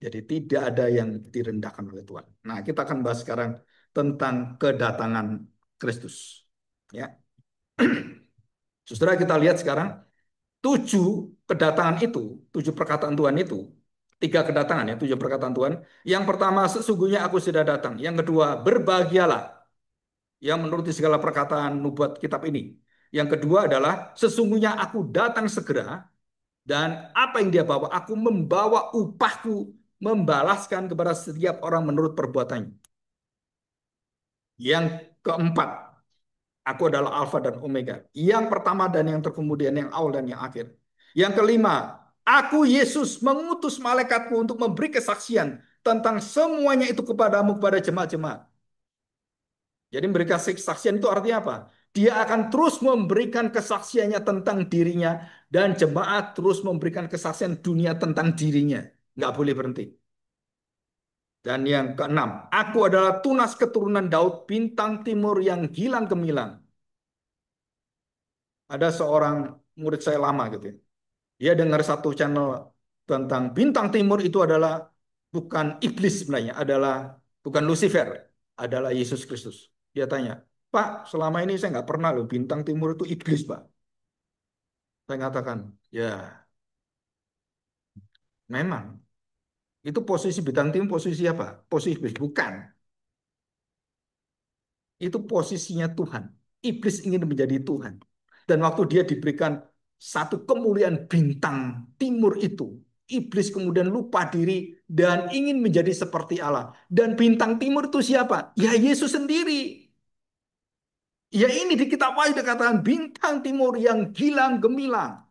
Jadi tidak ada yang direndahkan oleh Tuhan. Nah, kita akan bahas sekarang tentang kedatangan Kristus. Ya, saudara kita lihat sekarang tujuh kedatangan itu, tujuh perkataan Tuhan itu, tiga kedatangan ya, tujuh perkataan Tuhan. Yang pertama, sesungguhnya aku sudah datang. Yang kedua, berbahagialah yang menuruti segala perkataan nubuat kitab ini. Yang kedua adalah sesungguhnya aku datang segera. Dan apa yang dia bawa? Aku membawa upahku, membalaskan kepada setiap orang menurut perbuatannya. Yang keempat, aku adalah Alfa dan Omega. Yang pertama dan yang terkemudian, yang awal dan yang akhir. Yang kelima, aku Yesus mengutus malaikatku untuk memberi kesaksian tentang semuanya itu kepadamu, kepada jemaat-jemaat. Jadi memberikan kesaksian itu artinya apa? Dia akan terus memberikan kesaksiannya tentang dirinya dan jemaat terus memberikan kesaksian dunia tentang dirinya. Nggak boleh berhenti. Dan yang keenam, aku adalah tunas keturunan Daud, bintang timur yang gilang gemilang. Ada seorang murid saya lama gitu ya. Dia dengar satu channel tentang bintang timur itu adalah bukan iblis sebenarnya, adalah bukan Lucifer, adalah Yesus Kristus. Dia tanya, Pak, selama ini saya nggak pernah loh bintang timur itu iblis, Pak. Saya katakan, ya memang itu posisi bintang timur posisi apa? Posisi iblis, bukan. Itu posisinya Tuhan. Iblis ingin menjadi Tuhan. Dan waktu dia diberikan satu kemuliaan bintang timur itu, iblis kemudian lupa diri dan ingin menjadi seperti Allah. Dan bintang timur itu siapa? Ya Yesus sendiri. Ya ini di kitab Wahyu dikatakan bintang timur yang gilang gemilang.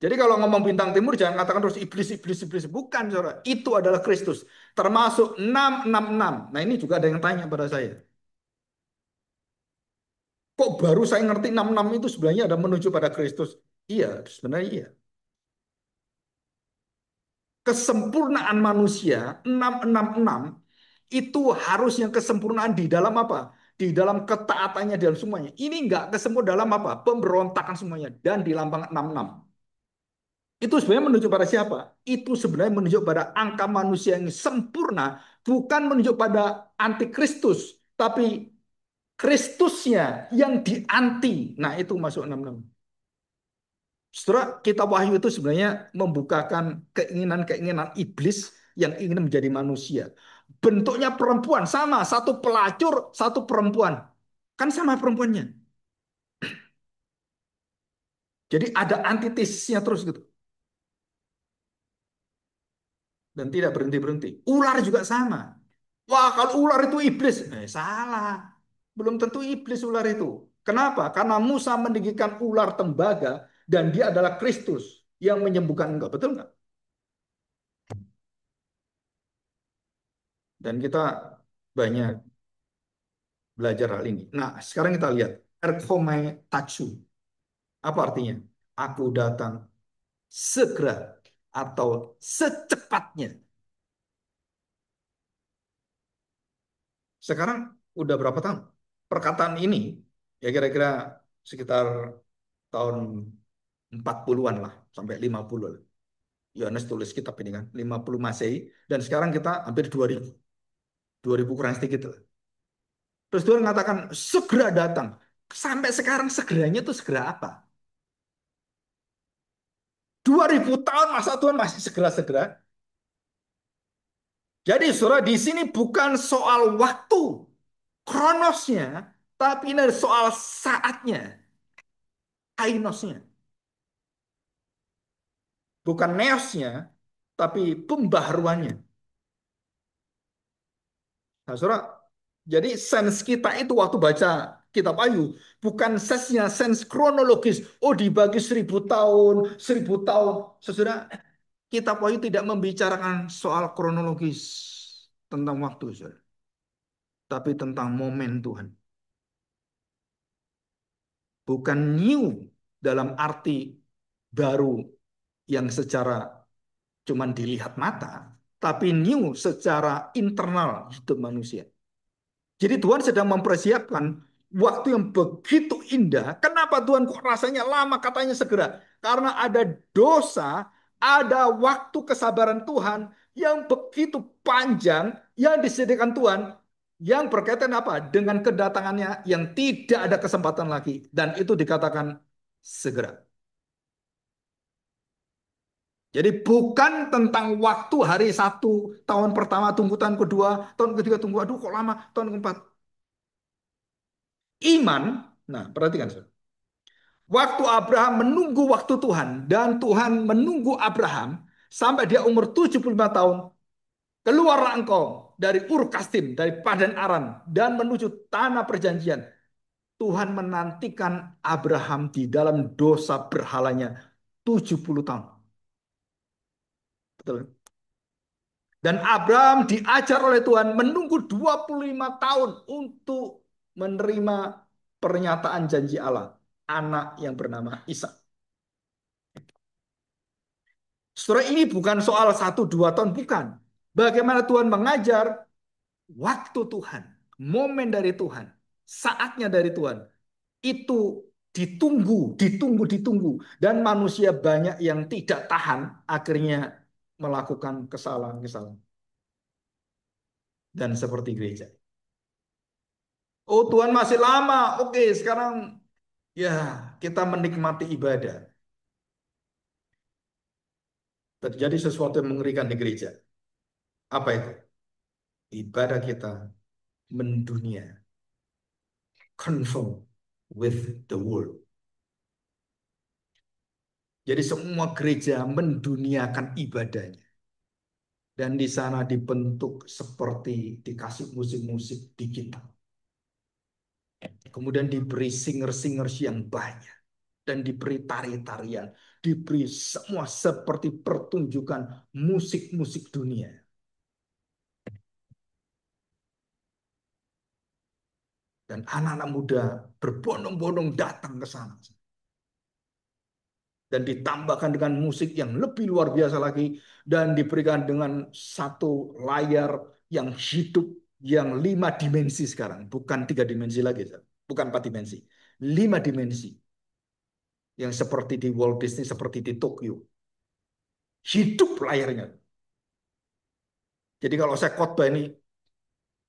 Jadi kalau ngomong bintang timur jangan katakan terus iblis, iblis, iblis. Bukan, saudara. Itu adalah Kristus. Termasuk 666. Nah ini juga ada yang tanya pada saya. Kok baru saya ngerti 66 itu sebenarnya ada menuju pada Kristus? Iya, sebenarnya iya. Kesempurnaan manusia 666 itu harusnya kesempurnaan di dalam apa? Di dalam ketaatannya dalam semuanya. Ini enggak kesempurnaan dalam apa? Pemberontakan semuanya dan di lambang 66. Itu sebenarnya menunjuk pada siapa? Itu sebenarnya menunjuk pada angka manusia yang sempurna, bukan menunjuk pada antikristus, tapi Kristusnya yang dianti. Nah, itu masuk 66. Setelah kita wahyu itu sebenarnya membukakan keinginan-keinginan iblis yang ingin menjadi manusia. Bentuknya perempuan sama, satu pelacur, satu perempuan. Kan sama perempuannya. Jadi ada antitesisnya terus gitu. Dan tidak berhenti-berhenti. Ular juga sama. Wah, kalau ular itu iblis. Salah. Belum tentu iblis ular itu. Kenapa? Karena Musa meninggikan ular tembaga dan dia adalah Kristus yang menyembuhkan engkau. Betul nggak? Dan kita banyak belajar hal ini. Nah, sekarang kita lihat. Erchomai Tatsu. Apa artinya? Aku datang segera atau secepatnya. Sekarang udah berapa tahun? Perkataan ini ya kira-kira sekitar tahun 40-an lah sampai 50 lah. Yohanes tulis kitab ini kan 50 Masehi dan sekarang kita hampir 2000. 2000 kurang sedikit lah. Terus Tuhan mengatakan segera datang. Sampai sekarang segeranya itu segera apa? 2000 tahun masa Tuhan masih segera-segera? Jadi saudara di sini bukan soal waktu, kronosnya, tapi ini soal saatnya, kainosnya. Bukan neosnya, tapi pembaharuannya. Nah, saudara, jadi sense kita itu waktu baca kitab Wahyu bukan sensenya sense kronologis. Oh, dibagi 1000 tahun, 1000 tahun. Saudara, kitab Wahyu tidak membicarakan soal kronologis tentang waktu, saudara, tapi tentang momen Tuhan. Bukan new dalam arti baru yang secara cuman dilihat mata, tapi new secara internal hidup manusia. Jadi Tuhan sedang mempersiapkan waktu yang begitu indah. Kenapa Tuhan kok rasanya lama katanya segera? Karena ada dosa, ada waktu kesabaran Tuhan yang begitu panjang yang disediakan Tuhan yang berkaitan apa? Dengan kedatangannya yang tidak ada kesempatan lagi. Dan itu dikatakan segera. Jadi bukan tentang waktu hari satu, tahun pertama tunggu tahun kedua, tahun ketiga tunggu, aduh kok lama, tahun keempat. Iman, nah perhatikan. Waktu Abraham menunggu waktu Tuhan dan Tuhan menunggu Abraham sampai dia umur 75 tahun. Keluarlah engkau dari Ur Kasdim, dari Padan Aram dan menuju tanah perjanjian. Tuhan menantikan Abraham di dalam dosa berhalanya 70 tahun. Betul. Dan Abraham diajar oleh Tuhan menunggu 25 tahun untuk menerima pernyataan janji Allah, anak yang bernama Ishak. Saudara, ini bukan soal 1 2 tahun, bukan. Bagaimana Tuhan mengajar waktu Tuhan, momen dari Tuhan, saatnya dari Tuhan. Itu ditunggu, ditunggu, ditunggu. Dan manusia banyak yang tidak tahan, akhirnya melakukan kesalahan-kesalahan. Dan seperti gereja. Oh Tuhan masih lama, oke sekarang ya kita menikmati ibadah. Terjadi sesuatu yang mengerikan di gereja. Apa itu? Ibadah kita mendunia. Conform with the world. Jadi semua gereja menduniakan ibadahnya. Dan di sana dibentuk seperti dikasih musik-musik digital. Kemudian diberi singers-singers yang banyak. dan diberi tari-tarian, diberi semua seperti pertunjukan musik-musik dunia. Dan anak-anak muda berbondong-bondong datang ke sana. Dan ditambahkan dengan musik yang lebih luar biasa lagi. Dan diberikan dengan satu layar yang hidup, yang 5 dimensi sekarang. Bukan 3 dimensi lagi. Bukan 4 dimensi. 5 dimensi. Yang seperti di Walt Disney, seperti di Tokyo. Hidup layarnya. Jadi kalau saya khotbah ini,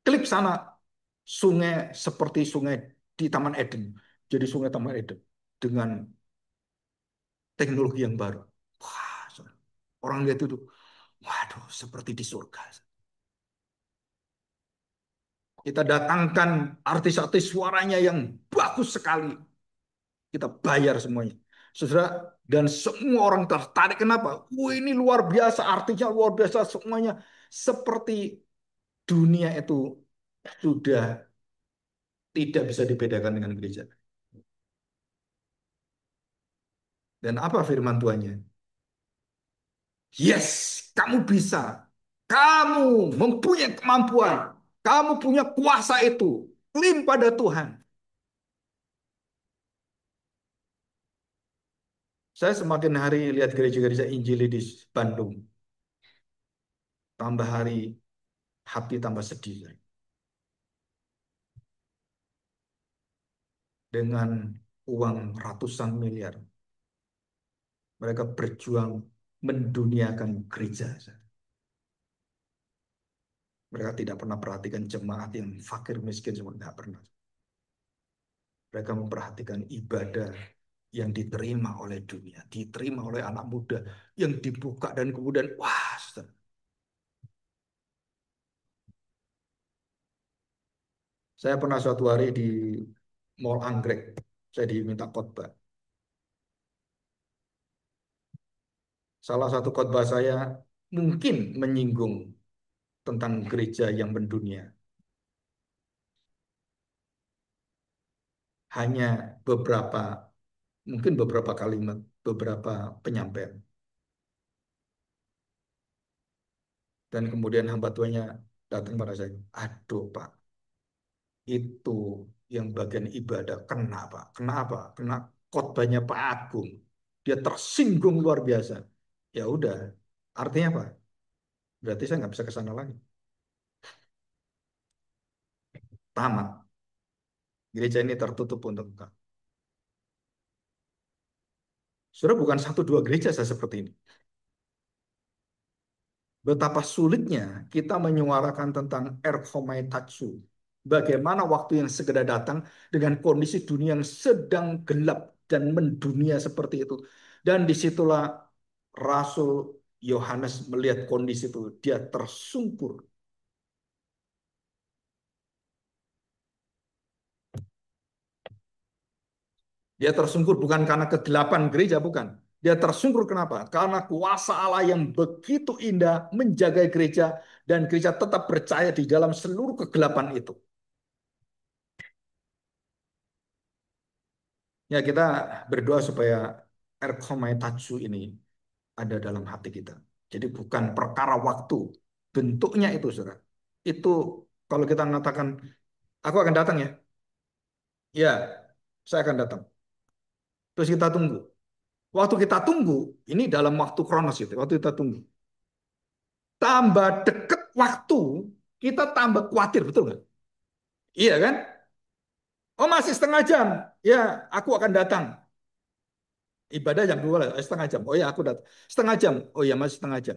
klip sana, sungai seperti sungai di Taman Eden. Jadi sungai Taman Eden. Dengan teknologi yang baru. Wah, orang lihat itu, waduh, seperti di surga. Kita datangkan artis-artis suaranya yang bagus sekali. Kita bayar semuanya. Saudara, dan semua orang tertarik. Kenapa? Wah, ini luar biasa, artinya luar biasa semuanya. Seperti dunia itu sudah tidak bisa dibedakan dengan gereja. Dan apa firman Tuhannya? Yes, kamu bisa. Kamu mempunyai kemampuan. Kamu punya kuasa itu. Klaim pada Tuhan. Saya semakin hari lihat gereja-gereja Injili di Bandung. Tambah hari, hati tambah sedih. Dengan uang ratusan miliar. Mereka berjuang menduniakan gereja. Mereka tidak pernah perhatikan jemaat yang fakir miskin. Semua tidak pernah. Mereka memperhatikan ibadah yang diterima oleh dunia, diterima oleh anak muda, yang dibuka dan kemudian, wah, saya pernah suatu hari di Mall Anggrek, saya diminta khotbah. Salah satu khotbah saya mungkin menyinggung tentang gereja yang mendunia. Hanya beberapa, mungkin beberapa kalimat, beberapa penyampaian. Dan kemudian hamba tuanya datang pada saya, aduh Pak, itu yang bagian ibadah kena Pak. Kenapa? Kena khotbahnya Pak Agung. Dia tersinggung luar biasa. Ya udah, artinya apa? Berarti saya nggak bisa ke sana lagi. Tamat. Gereja ini tertutup untuk engkau. Saudara, bukan satu dua gereja saya seperti ini. Betapa sulitnya kita menyuarakan tentang Erchomai Tatsu. Bagaimana waktu yang segera datang dengan kondisi dunia yang sedang gelap dan mendunia seperti itu. Dan disitulah Rasul Yohanes melihat kondisi itu. Dia tersungkur. Dia tersungkur bukan karena kegelapan gereja, bukan. Dia tersungkur kenapa? Karena kuasa Allah yang begitu indah menjaga gereja dan gereja tetap percaya di dalam seluruh kegelapan itu. Ya kita berdoa supaya Erkomai Tatsu ini ada dalam hati kita. Jadi bukan perkara waktu, bentuknya itu, saudara. Itu kalau kita mengatakan, aku akan datang ya. Ya, saya akan datang. Terus kita tunggu. Waktu kita tunggu, ini dalam waktu kronos itu, waktu kita tunggu. Tambah deket waktu, kita tambah khawatir, betul nggak? Iya kan? Oh masih setengah jam, ya aku akan datang. Ibadah jam 2 lah, setengah jam. Oh ya aku datang. Setengah jam, oh ya masih setengah jam.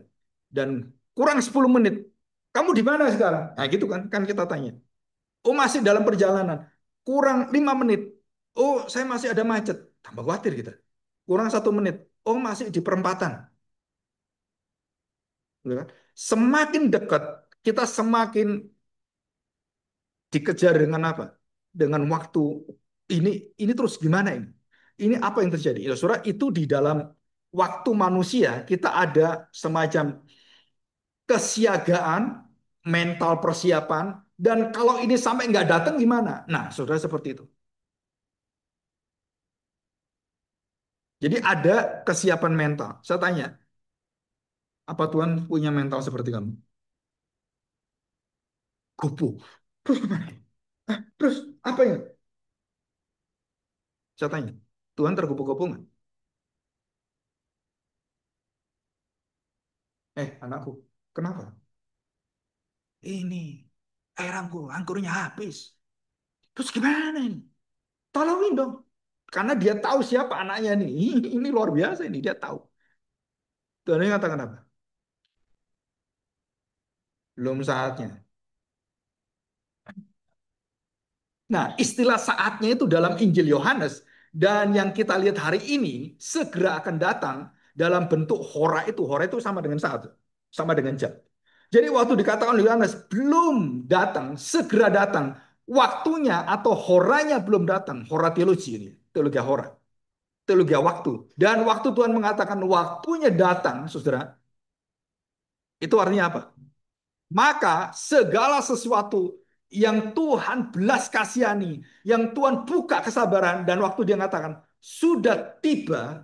Dan kurang 10 menit. Kamu di mana sekarang? Nah gitu kan, kan kita tanya. Oh masih dalam perjalanan. Kurang 5 menit. Oh saya masih ada macet. Tambah khawatir kita. Kurang 1 menit. Oh masih di perempatan. Gitu kan? Semakin dekat, kita semakin dikejar dengan apa? Dengan waktu ini terus gimana ini? Ini apa yang terjadi? Ya, saudara, itu di dalam waktu manusia kita ada semacam kesiagaan, mental persiapan, dan kalau ini sampai nggak datang gimana? Nah, saudara seperti itu. Jadi ada kesiapan mental. Saya tanya, apa Tuhan punya mental seperti kamu? Kupu. Terus gimana? Terus apa ya? Saya tanya, Tuhan terkupu-kupu nggak? Anakku, kenapa? Ini air angkurnya habis. Terus gimana ini? Tolongin dong. Karena dia tahu siapa anaknya nih. Ini luar biasa ini, dia tahu. Tuhan ini katakan apa? Belum saatnya. Nah, istilah saatnya itu dalam Injil Yohanes dan yang kita lihat hari ini segera akan datang dalam bentuk hora itu sama dengan saat, sama dengan jam. Jadi waktu dikatakan oleh Yohanes belum datang, segera datang, waktunya atau horanya belum datang, hora teologi ini, teologi hora, teologi waktu. Dan waktu Tuhan mengatakan waktunya datang, saudara, itu artinya apa? Maka segala sesuatu yang Tuhan belas kasihani, yang Tuhan buka kesabaran, dan waktu dia mengatakan, sudah tiba,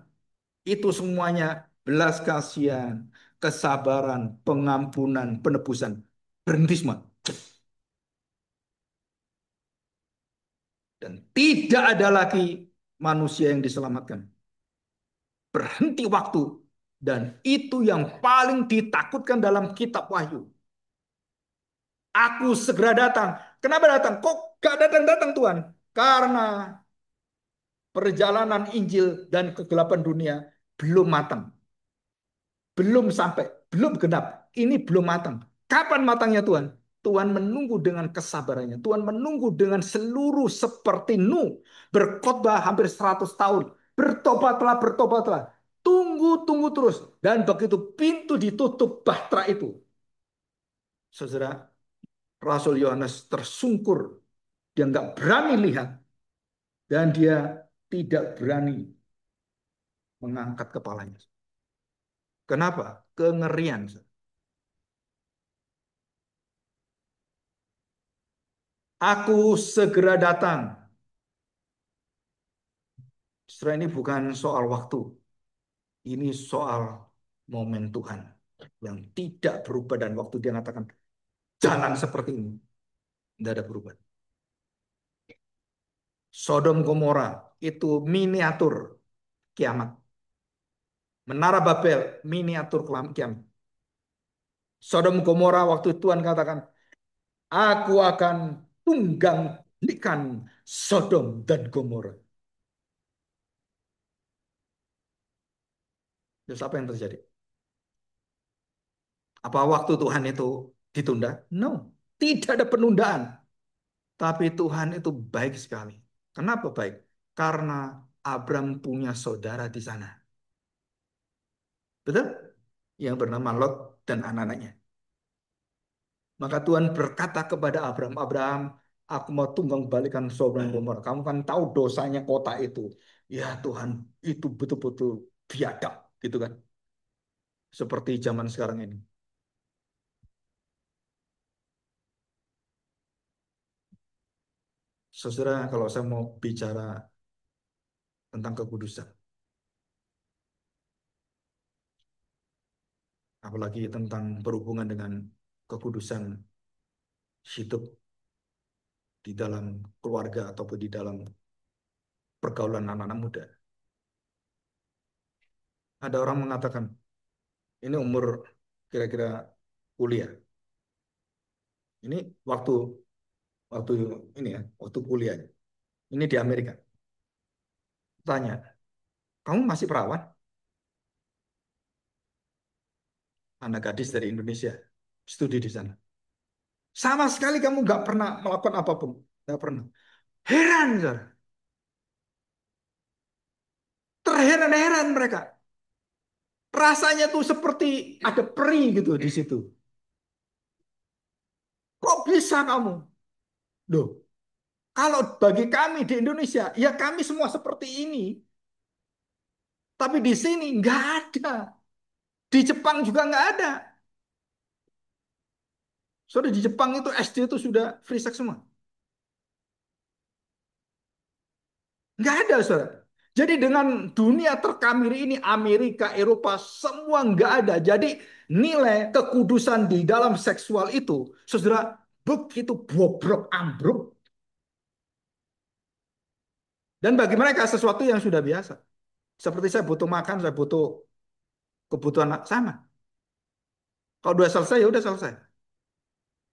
itu semuanya belas kasihan, kesabaran, pengampunan, penebusan. Berhenti semua. Dan tidak ada lagi manusia yang diselamatkan. Berhenti waktu. Dan itu yang paling ditakutkan dalam kitab Wahyu. Aku segera datang. Kenapa datang? Kok gak datang-datang Tuhan? Karena perjalanan Injil dan kegelapan dunia belum matang. Belum sampai. Belum genap. Ini belum matang. Kapan matangnya Tuhan? Tuhan menunggu dengan kesabarannya. Tuhan menunggu dengan seluruh seperti Nuh. Berkhotbah hampir 100 tahun. Bertobatlah, bertobatlah. Tunggu, tunggu terus. Dan begitu pintu ditutup bahtera itu. Saudara, Rasul Yohanes tersungkur. Dia nggak berani lihat. Dan dia tidak berani mengangkat kepalanya. Kenapa? Kengerian. Aku segera datang. Setelah ini bukan soal waktu. Ini soal momen Tuhan. Yang tidak berubah dan waktu dia mengatakan, jangan seperti ini. Tidak ada perubahan. Sodom Gomora itu miniatur kiamat. Menara Babel miniatur kiamat. Sodom Gomora waktu Tuhan katakan, aku akan tunggang balikan Sodom dan Gomora. Terus apa yang terjadi? Apa waktu Tuhan itu ditunda? No, tidak ada penundaan. Tapi Tuhan itu baik sekali. Kenapa baik? Karena Abram punya saudara di sana. Betul? Yang bernama Lot dan anak-anaknya. Maka Tuhan berkata kepada Abram, Abram, aku mau tunggang balikan Sodom dan Gomora. Kamu kan tahu dosanya kota itu. Ya Tuhan, itu betul-betul biadab, gitu kan? Seperti zaman sekarang ini. Saudara, kalau saya mau bicara tentang kekudusan, apalagi tentang berhubungan dengan kekudusan hidup di dalam keluarga ataupun di dalam pergaulan anak-anak muda. Ada orang mengatakan, ini umur kira-kira kuliah. Ini waktu waktu ini ya, waktu kuliah. Ini di Amerika. Tanya, kamu masih perawan? Anak gadis dari Indonesia, studi di sana. Sama sekali kamu nggak pernah melakukan apapun. Nggak pernah. Heran, saudara. Terheran-heran mereka. Rasanya tuh seperti ada peri gitu di situ. Kok bisa kamu? Loh, kalau bagi kami di Indonesia, ya kami semua seperti ini. Tapi di sini nggak ada. Di Jepang juga nggak ada. Soalnya di Jepang itu SD itu sudah free sex semua. Nggak ada, saudara. Jadi dengan dunia terkamiri ini, Amerika, Eropa, semua nggak ada. Jadi nilai kekudusan di dalam seksual itu, saudara, begitu bobrok ambruk. Dan bagi mereka sesuatu yang sudah biasa. Seperti saya butuh makan, saya butuh kebutuhan sama. Kalau udah selesai, ya udah selesai.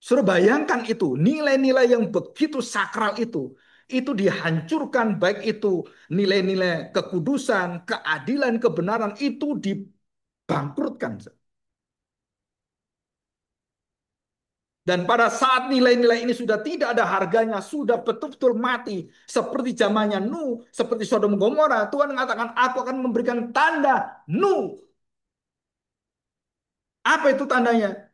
Suruh bayangkan itu, nilai-nilai yang begitu sakral itu dihancurkan, baik itu nilai-nilai kekudusan, keadilan, kebenaran, itu dibangkrutkan. Dan pada saat nilai-nilai ini sudah tidak ada harganya, sudah betul-betul mati. Seperti zamannya Nuh, seperti Sodom Gomora, Tuhan mengatakan, aku akan memberikan tanda Nuh. Apa itu tandanya?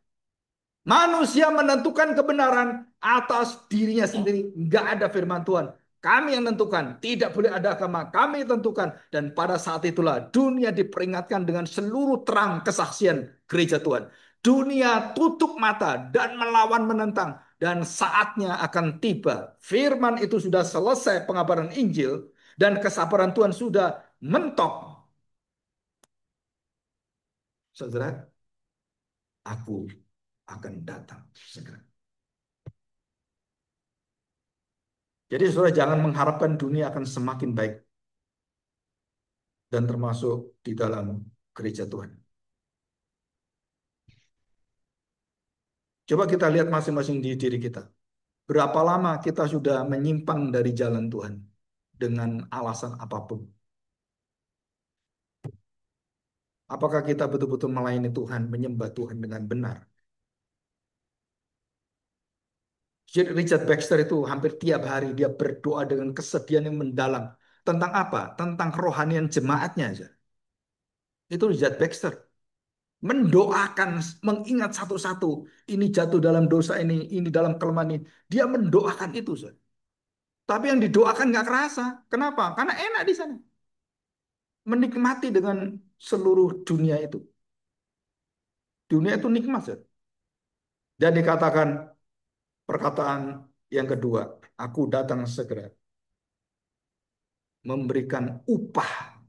Manusia menentukan kebenaran atas dirinya sendiri. Nggak ada firman Tuhan. Kami yang tentukan. Tidak boleh ada agama. Kami tentukan. Dan pada saat itulah dunia diperingatkan dengan seluruh terang kesaksian gereja Tuhan. Dunia tutup mata dan melawan menentang. Dan saatnya akan tiba. Firman itu sudah selesai pengabaran Injil. Dan kesabaran Tuhan sudah mentok. Saudara, aku akan datang segera. Jadi saudara jangan mengharapkan dunia akan semakin baik dan termasuk di dalam gereja Tuhan. Coba kita lihat masing-masing di diri kita. Berapa lama kita sudah menyimpang dari jalan Tuhan dengan alasan apapun. Apakah kita betul-betul melayani Tuhan, menyembah Tuhan dengan benar? Jadi Richard Baxter itu hampir tiap hari dia berdoa dengan kesedihan yang mendalam. Tentang apa? Tentang kerohanian jemaatnya aja. Itu Richard Baxter. Mendoakan, mengingat satu-satu. Ini jatuh dalam dosa ini dalam kelemahan ini. Dia mendoakan itu, Saudara. Tapi yang didoakan nggak kerasa. Kenapa? Karena enak di sana. Menikmati dengan seluruh dunia itu. Dunia itu nikmat, Saudara. Dan dikatakan perkataan yang kedua, aku datang segera memberikan upah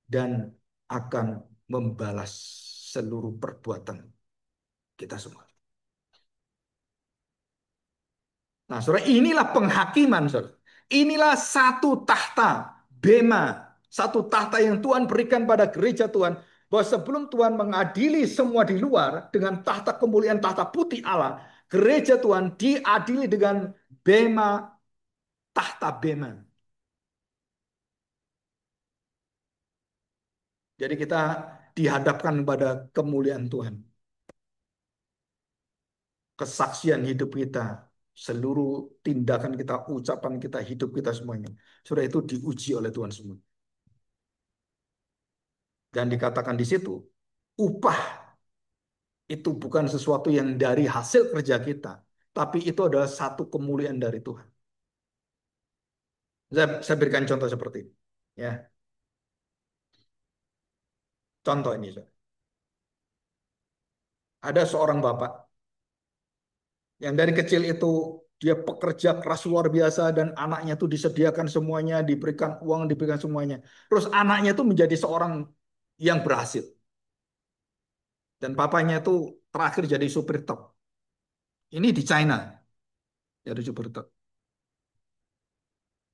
dan akan membalas seluruh perbuatan kita semua. Nah, saudara, inilah penghakiman, saudara. Inilah satu tahta, bema, satu tahta yang Tuhan berikan pada gereja Tuhan. Bahwa sebelum Tuhan mengadili semua di luar dengan tahta kemuliaan, tahta putih Allah, gereja Tuhan diadili dengan bema, tahta bema. Jadi kita dihadapkan pada kemuliaan Tuhan. Kesaksian hidup kita, seluruh tindakan kita, ucapan kita, hidup kita semuanya. Sudah itu diuji oleh Tuhan semua. Dan dikatakan di situ, upah itu bukan sesuatu yang dari hasil kerja kita, tapi itu adalah satu kemuliaan dari Tuhan. Saya berikan contoh seperti ini. Ya, contoh ini, ada seorang bapak yang dari kecil itu dia pekerja keras luar biasa dan anaknya itu disediakan semuanya, diberikan uang, diberikan semuanya. Terus anaknya itu menjadi seorang yang berhasil. Dan papanya itu terakhir jadi supir truk. Ini di China, jadi supir truk.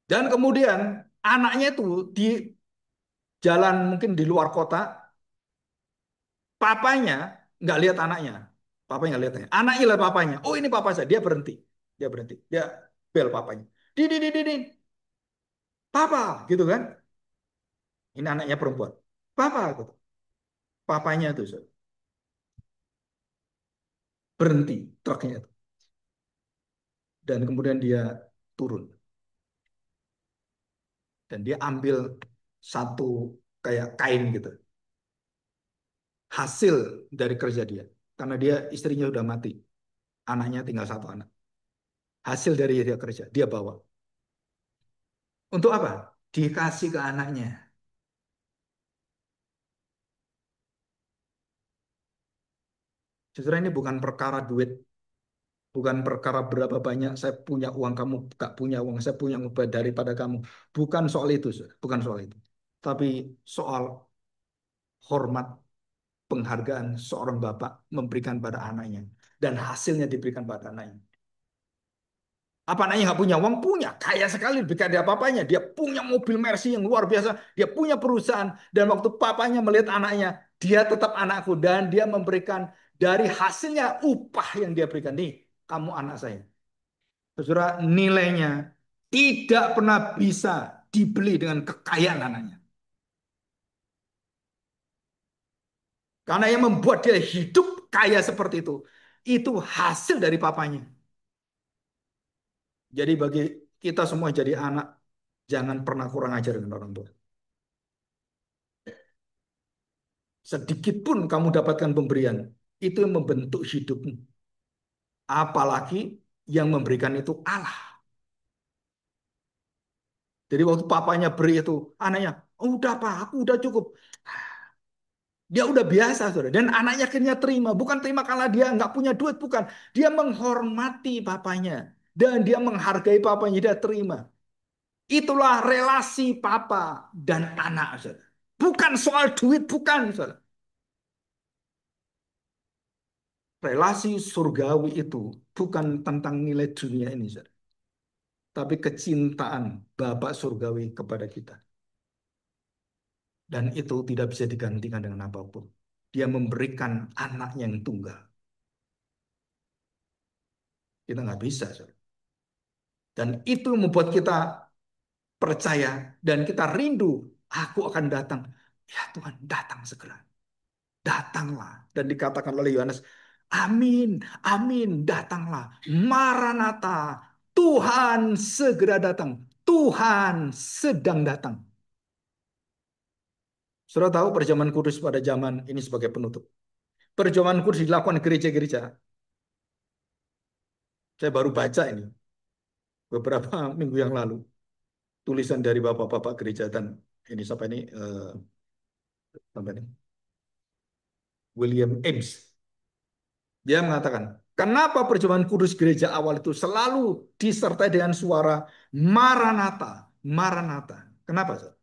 Dan kemudian anaknya itu di jalan mungkin di luar kota, papanya nggak lihat anaknya. Papanya nggak lihat anaknya. Anaknya lihat papanya. Oh ini papa saya. Dia berhenti. Dia berhenti. Dia bel papanya. Di. Papa, gitu kan? Ini anaknya perempuan. Papa, gitu. Papanya itu berhenti truknya itu. Dan kemudian dia turun. Dan dia ambil satu kayak kain gitu. Hasil dari kerja dia. Karena dia istrinya udah mati. Anaknya tinggal satu anak. Hasil dari dia kerja. Dia bawa. Untuk apa? Dikasih ke anaknya. Justru ini bukan perkara duit. Bukan perkara berapa banyak saya punya uang, kamu gak punya uang, saya punya uang daripada kamu. Bukan soal itu, saudara. Bukan soal itu. tapi soal hormat, penghargaan seorang bapak memberikan pada anaknya dan hasilnya diberikan pada anaknya. Apa anaknya nggak punya uang? Punya, kaya sekali, lebih kaya dari papanya. Dia punya mobil Mercy yang luar biasa, dia punya perusahaan. Dan waktu papanya melihat anaknya, dia tetap anakku dan dia memberikan dari hasilnya upah yang dia berikan. Nih, kamu anak saya. Saudara, nilainya tidak pernah bisa dibeli dengan kekayaan anaknya. Karena yang membuat dia hidup kaya seperti itu hasil dari papanya. Jadi bagi kita semua jadi anak, jangan pernah kurang ajar dengan orang tua. Sedikit pun kamu dapatkan pemberian, itu yang membentuk hidupmu. Apalagi yang memberikan itu Allah. Jadi waktu papanya beri itu, anaknya, udah pak, aku udah cukup. Dia udah biasa, saudara. Dan anaknya akhirnya terima. Bukan terima karena dia nggak punya duit, bukan. Dia menghormati papanya. Dan dia menghargai papanya, dia terima. Itulah relasi papa dan anak, saudara. Bukan soal duit, bukan, saudara. Relasi surgawi itu bukan tentang nilai dunia ini, saudara. Tapi kecintaan Bapak surgawi kepada kita. Dan itu tidak bisa digantikan dengan apapun. Dia memberikan anak yang tunggal. Kita nggak bisa, saudara. Dan itu membuat kita percaya dan kita rindu. Aku akan datang. Ya Tuhan, datang segera. Datanglah. Dan dikatakan oleh Yohanes, amin, amin, datanglah. Maranatha, Tuhan segera datang. Tuhan sedang datang. Saudara tahu perjamuan kudus pada zaman ini sebagai penutup. Perjamuan kudus dilakukan gereja-gereja. Saya baru baca ini beberapa minggu yang lalu. Tulisan dari bapak-bapak gereja dan ini siapa ini? Sampai ini. William Ames. Dia mengatakan, kenapa perjamuan kudus gereja awal itu selalu disertai dengan suara Maranatha, Maranatha. Kenapa?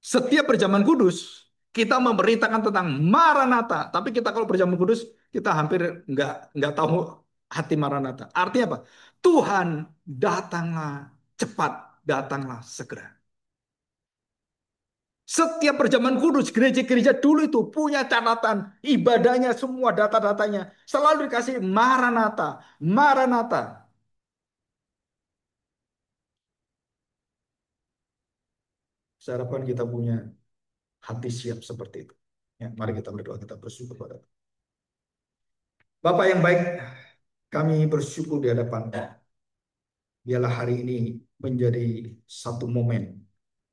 Setiap perjamuan kudus kita memberitakan tentang Maranatha, tapi kita kalau perjamuan kudus kita hampir nggak tahu hati Maranatha. Artinya apa? Tuhan datanglah cepat, datanglah segera. Setiap perjamuan kudus, gereja-gereja dulu itu punya catatan, ibadahnya, semua data-datanya. Selalu dikasih Maranatha, Maranatha. Saya harapkan kita punya hati siap seperti itu. Ya, mari kita berdoa, kita bersyukur pada Tuhan. Bapak yang baik, kami bersyukur di hadapan. Biarlah hari ini menjadi satu momen,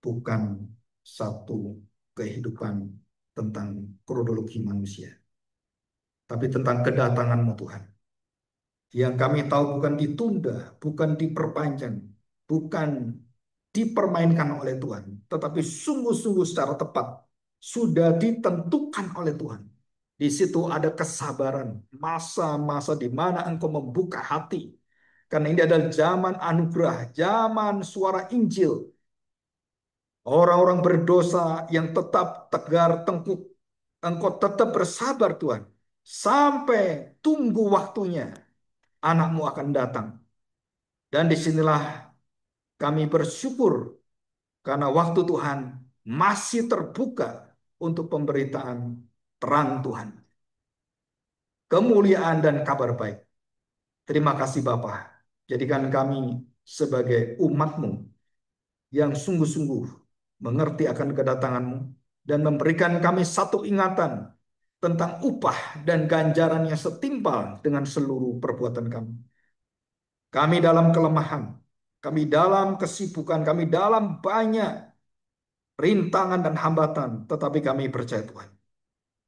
bukan satu kehidupan tentang kronologi manusia, tapi tentang kedatangan-Mu Tuhan. Yang kami tahu bukan ditunda, bukan diperpanjang, bukan dipermainkan oleh Tuhan, tetapi sungguh-sungguh secara tepat sudah ditentukan oleh Tuhan. Di situ ada kesabaran, masa-masa di mana Engkau membuka hati. Karena ini adalah zaman anugerah, zaman suara Injil. Orang-orang berdosa yang tetap tegar tengkuk, Engkau tetap bersabar Tuhan. Sampai tunggu waktunya, anakmu akan datang. Dan disinilah kami bersyukur karena waktu Tuhan masih terbuka untuk pemberitaan terang Tuhan. Kemuliaan dan kabar baik. Terima kasih Bapa. Jadikan kami sebagai umat-Mu yang sungguh-sungguh mengerti akan kedatangan-Mu dan memberikan kami satu ingatan tentang upah dan ganjaran yang setimpal dengan seluruh perbuatan kami. Kami dalam kelemahan, kami dalam kesibukan, kami dalam banyak rintangan dan hambatan, tetapi kami percaya Tuhan,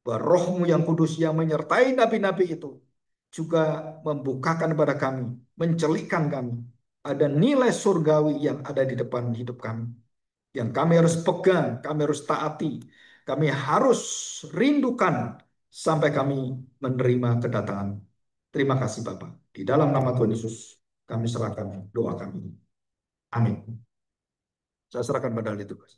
bahwa Roh-Mu yang kudus yang menyertai nabi-nabi itu juga membukakan pada kami, mencelikkan kami. Ada nilai surgawi yang ada di depan hidup kami. Yang kami harus pegang, kami harus taati, kami harus rindukan sampai kami menerima kedatangan. Terima kasih Bapak. Di dalam nama Tuhan Yesus, kami serahkan doa kami. Amin. Saya serahkan pada hal itu, Mas.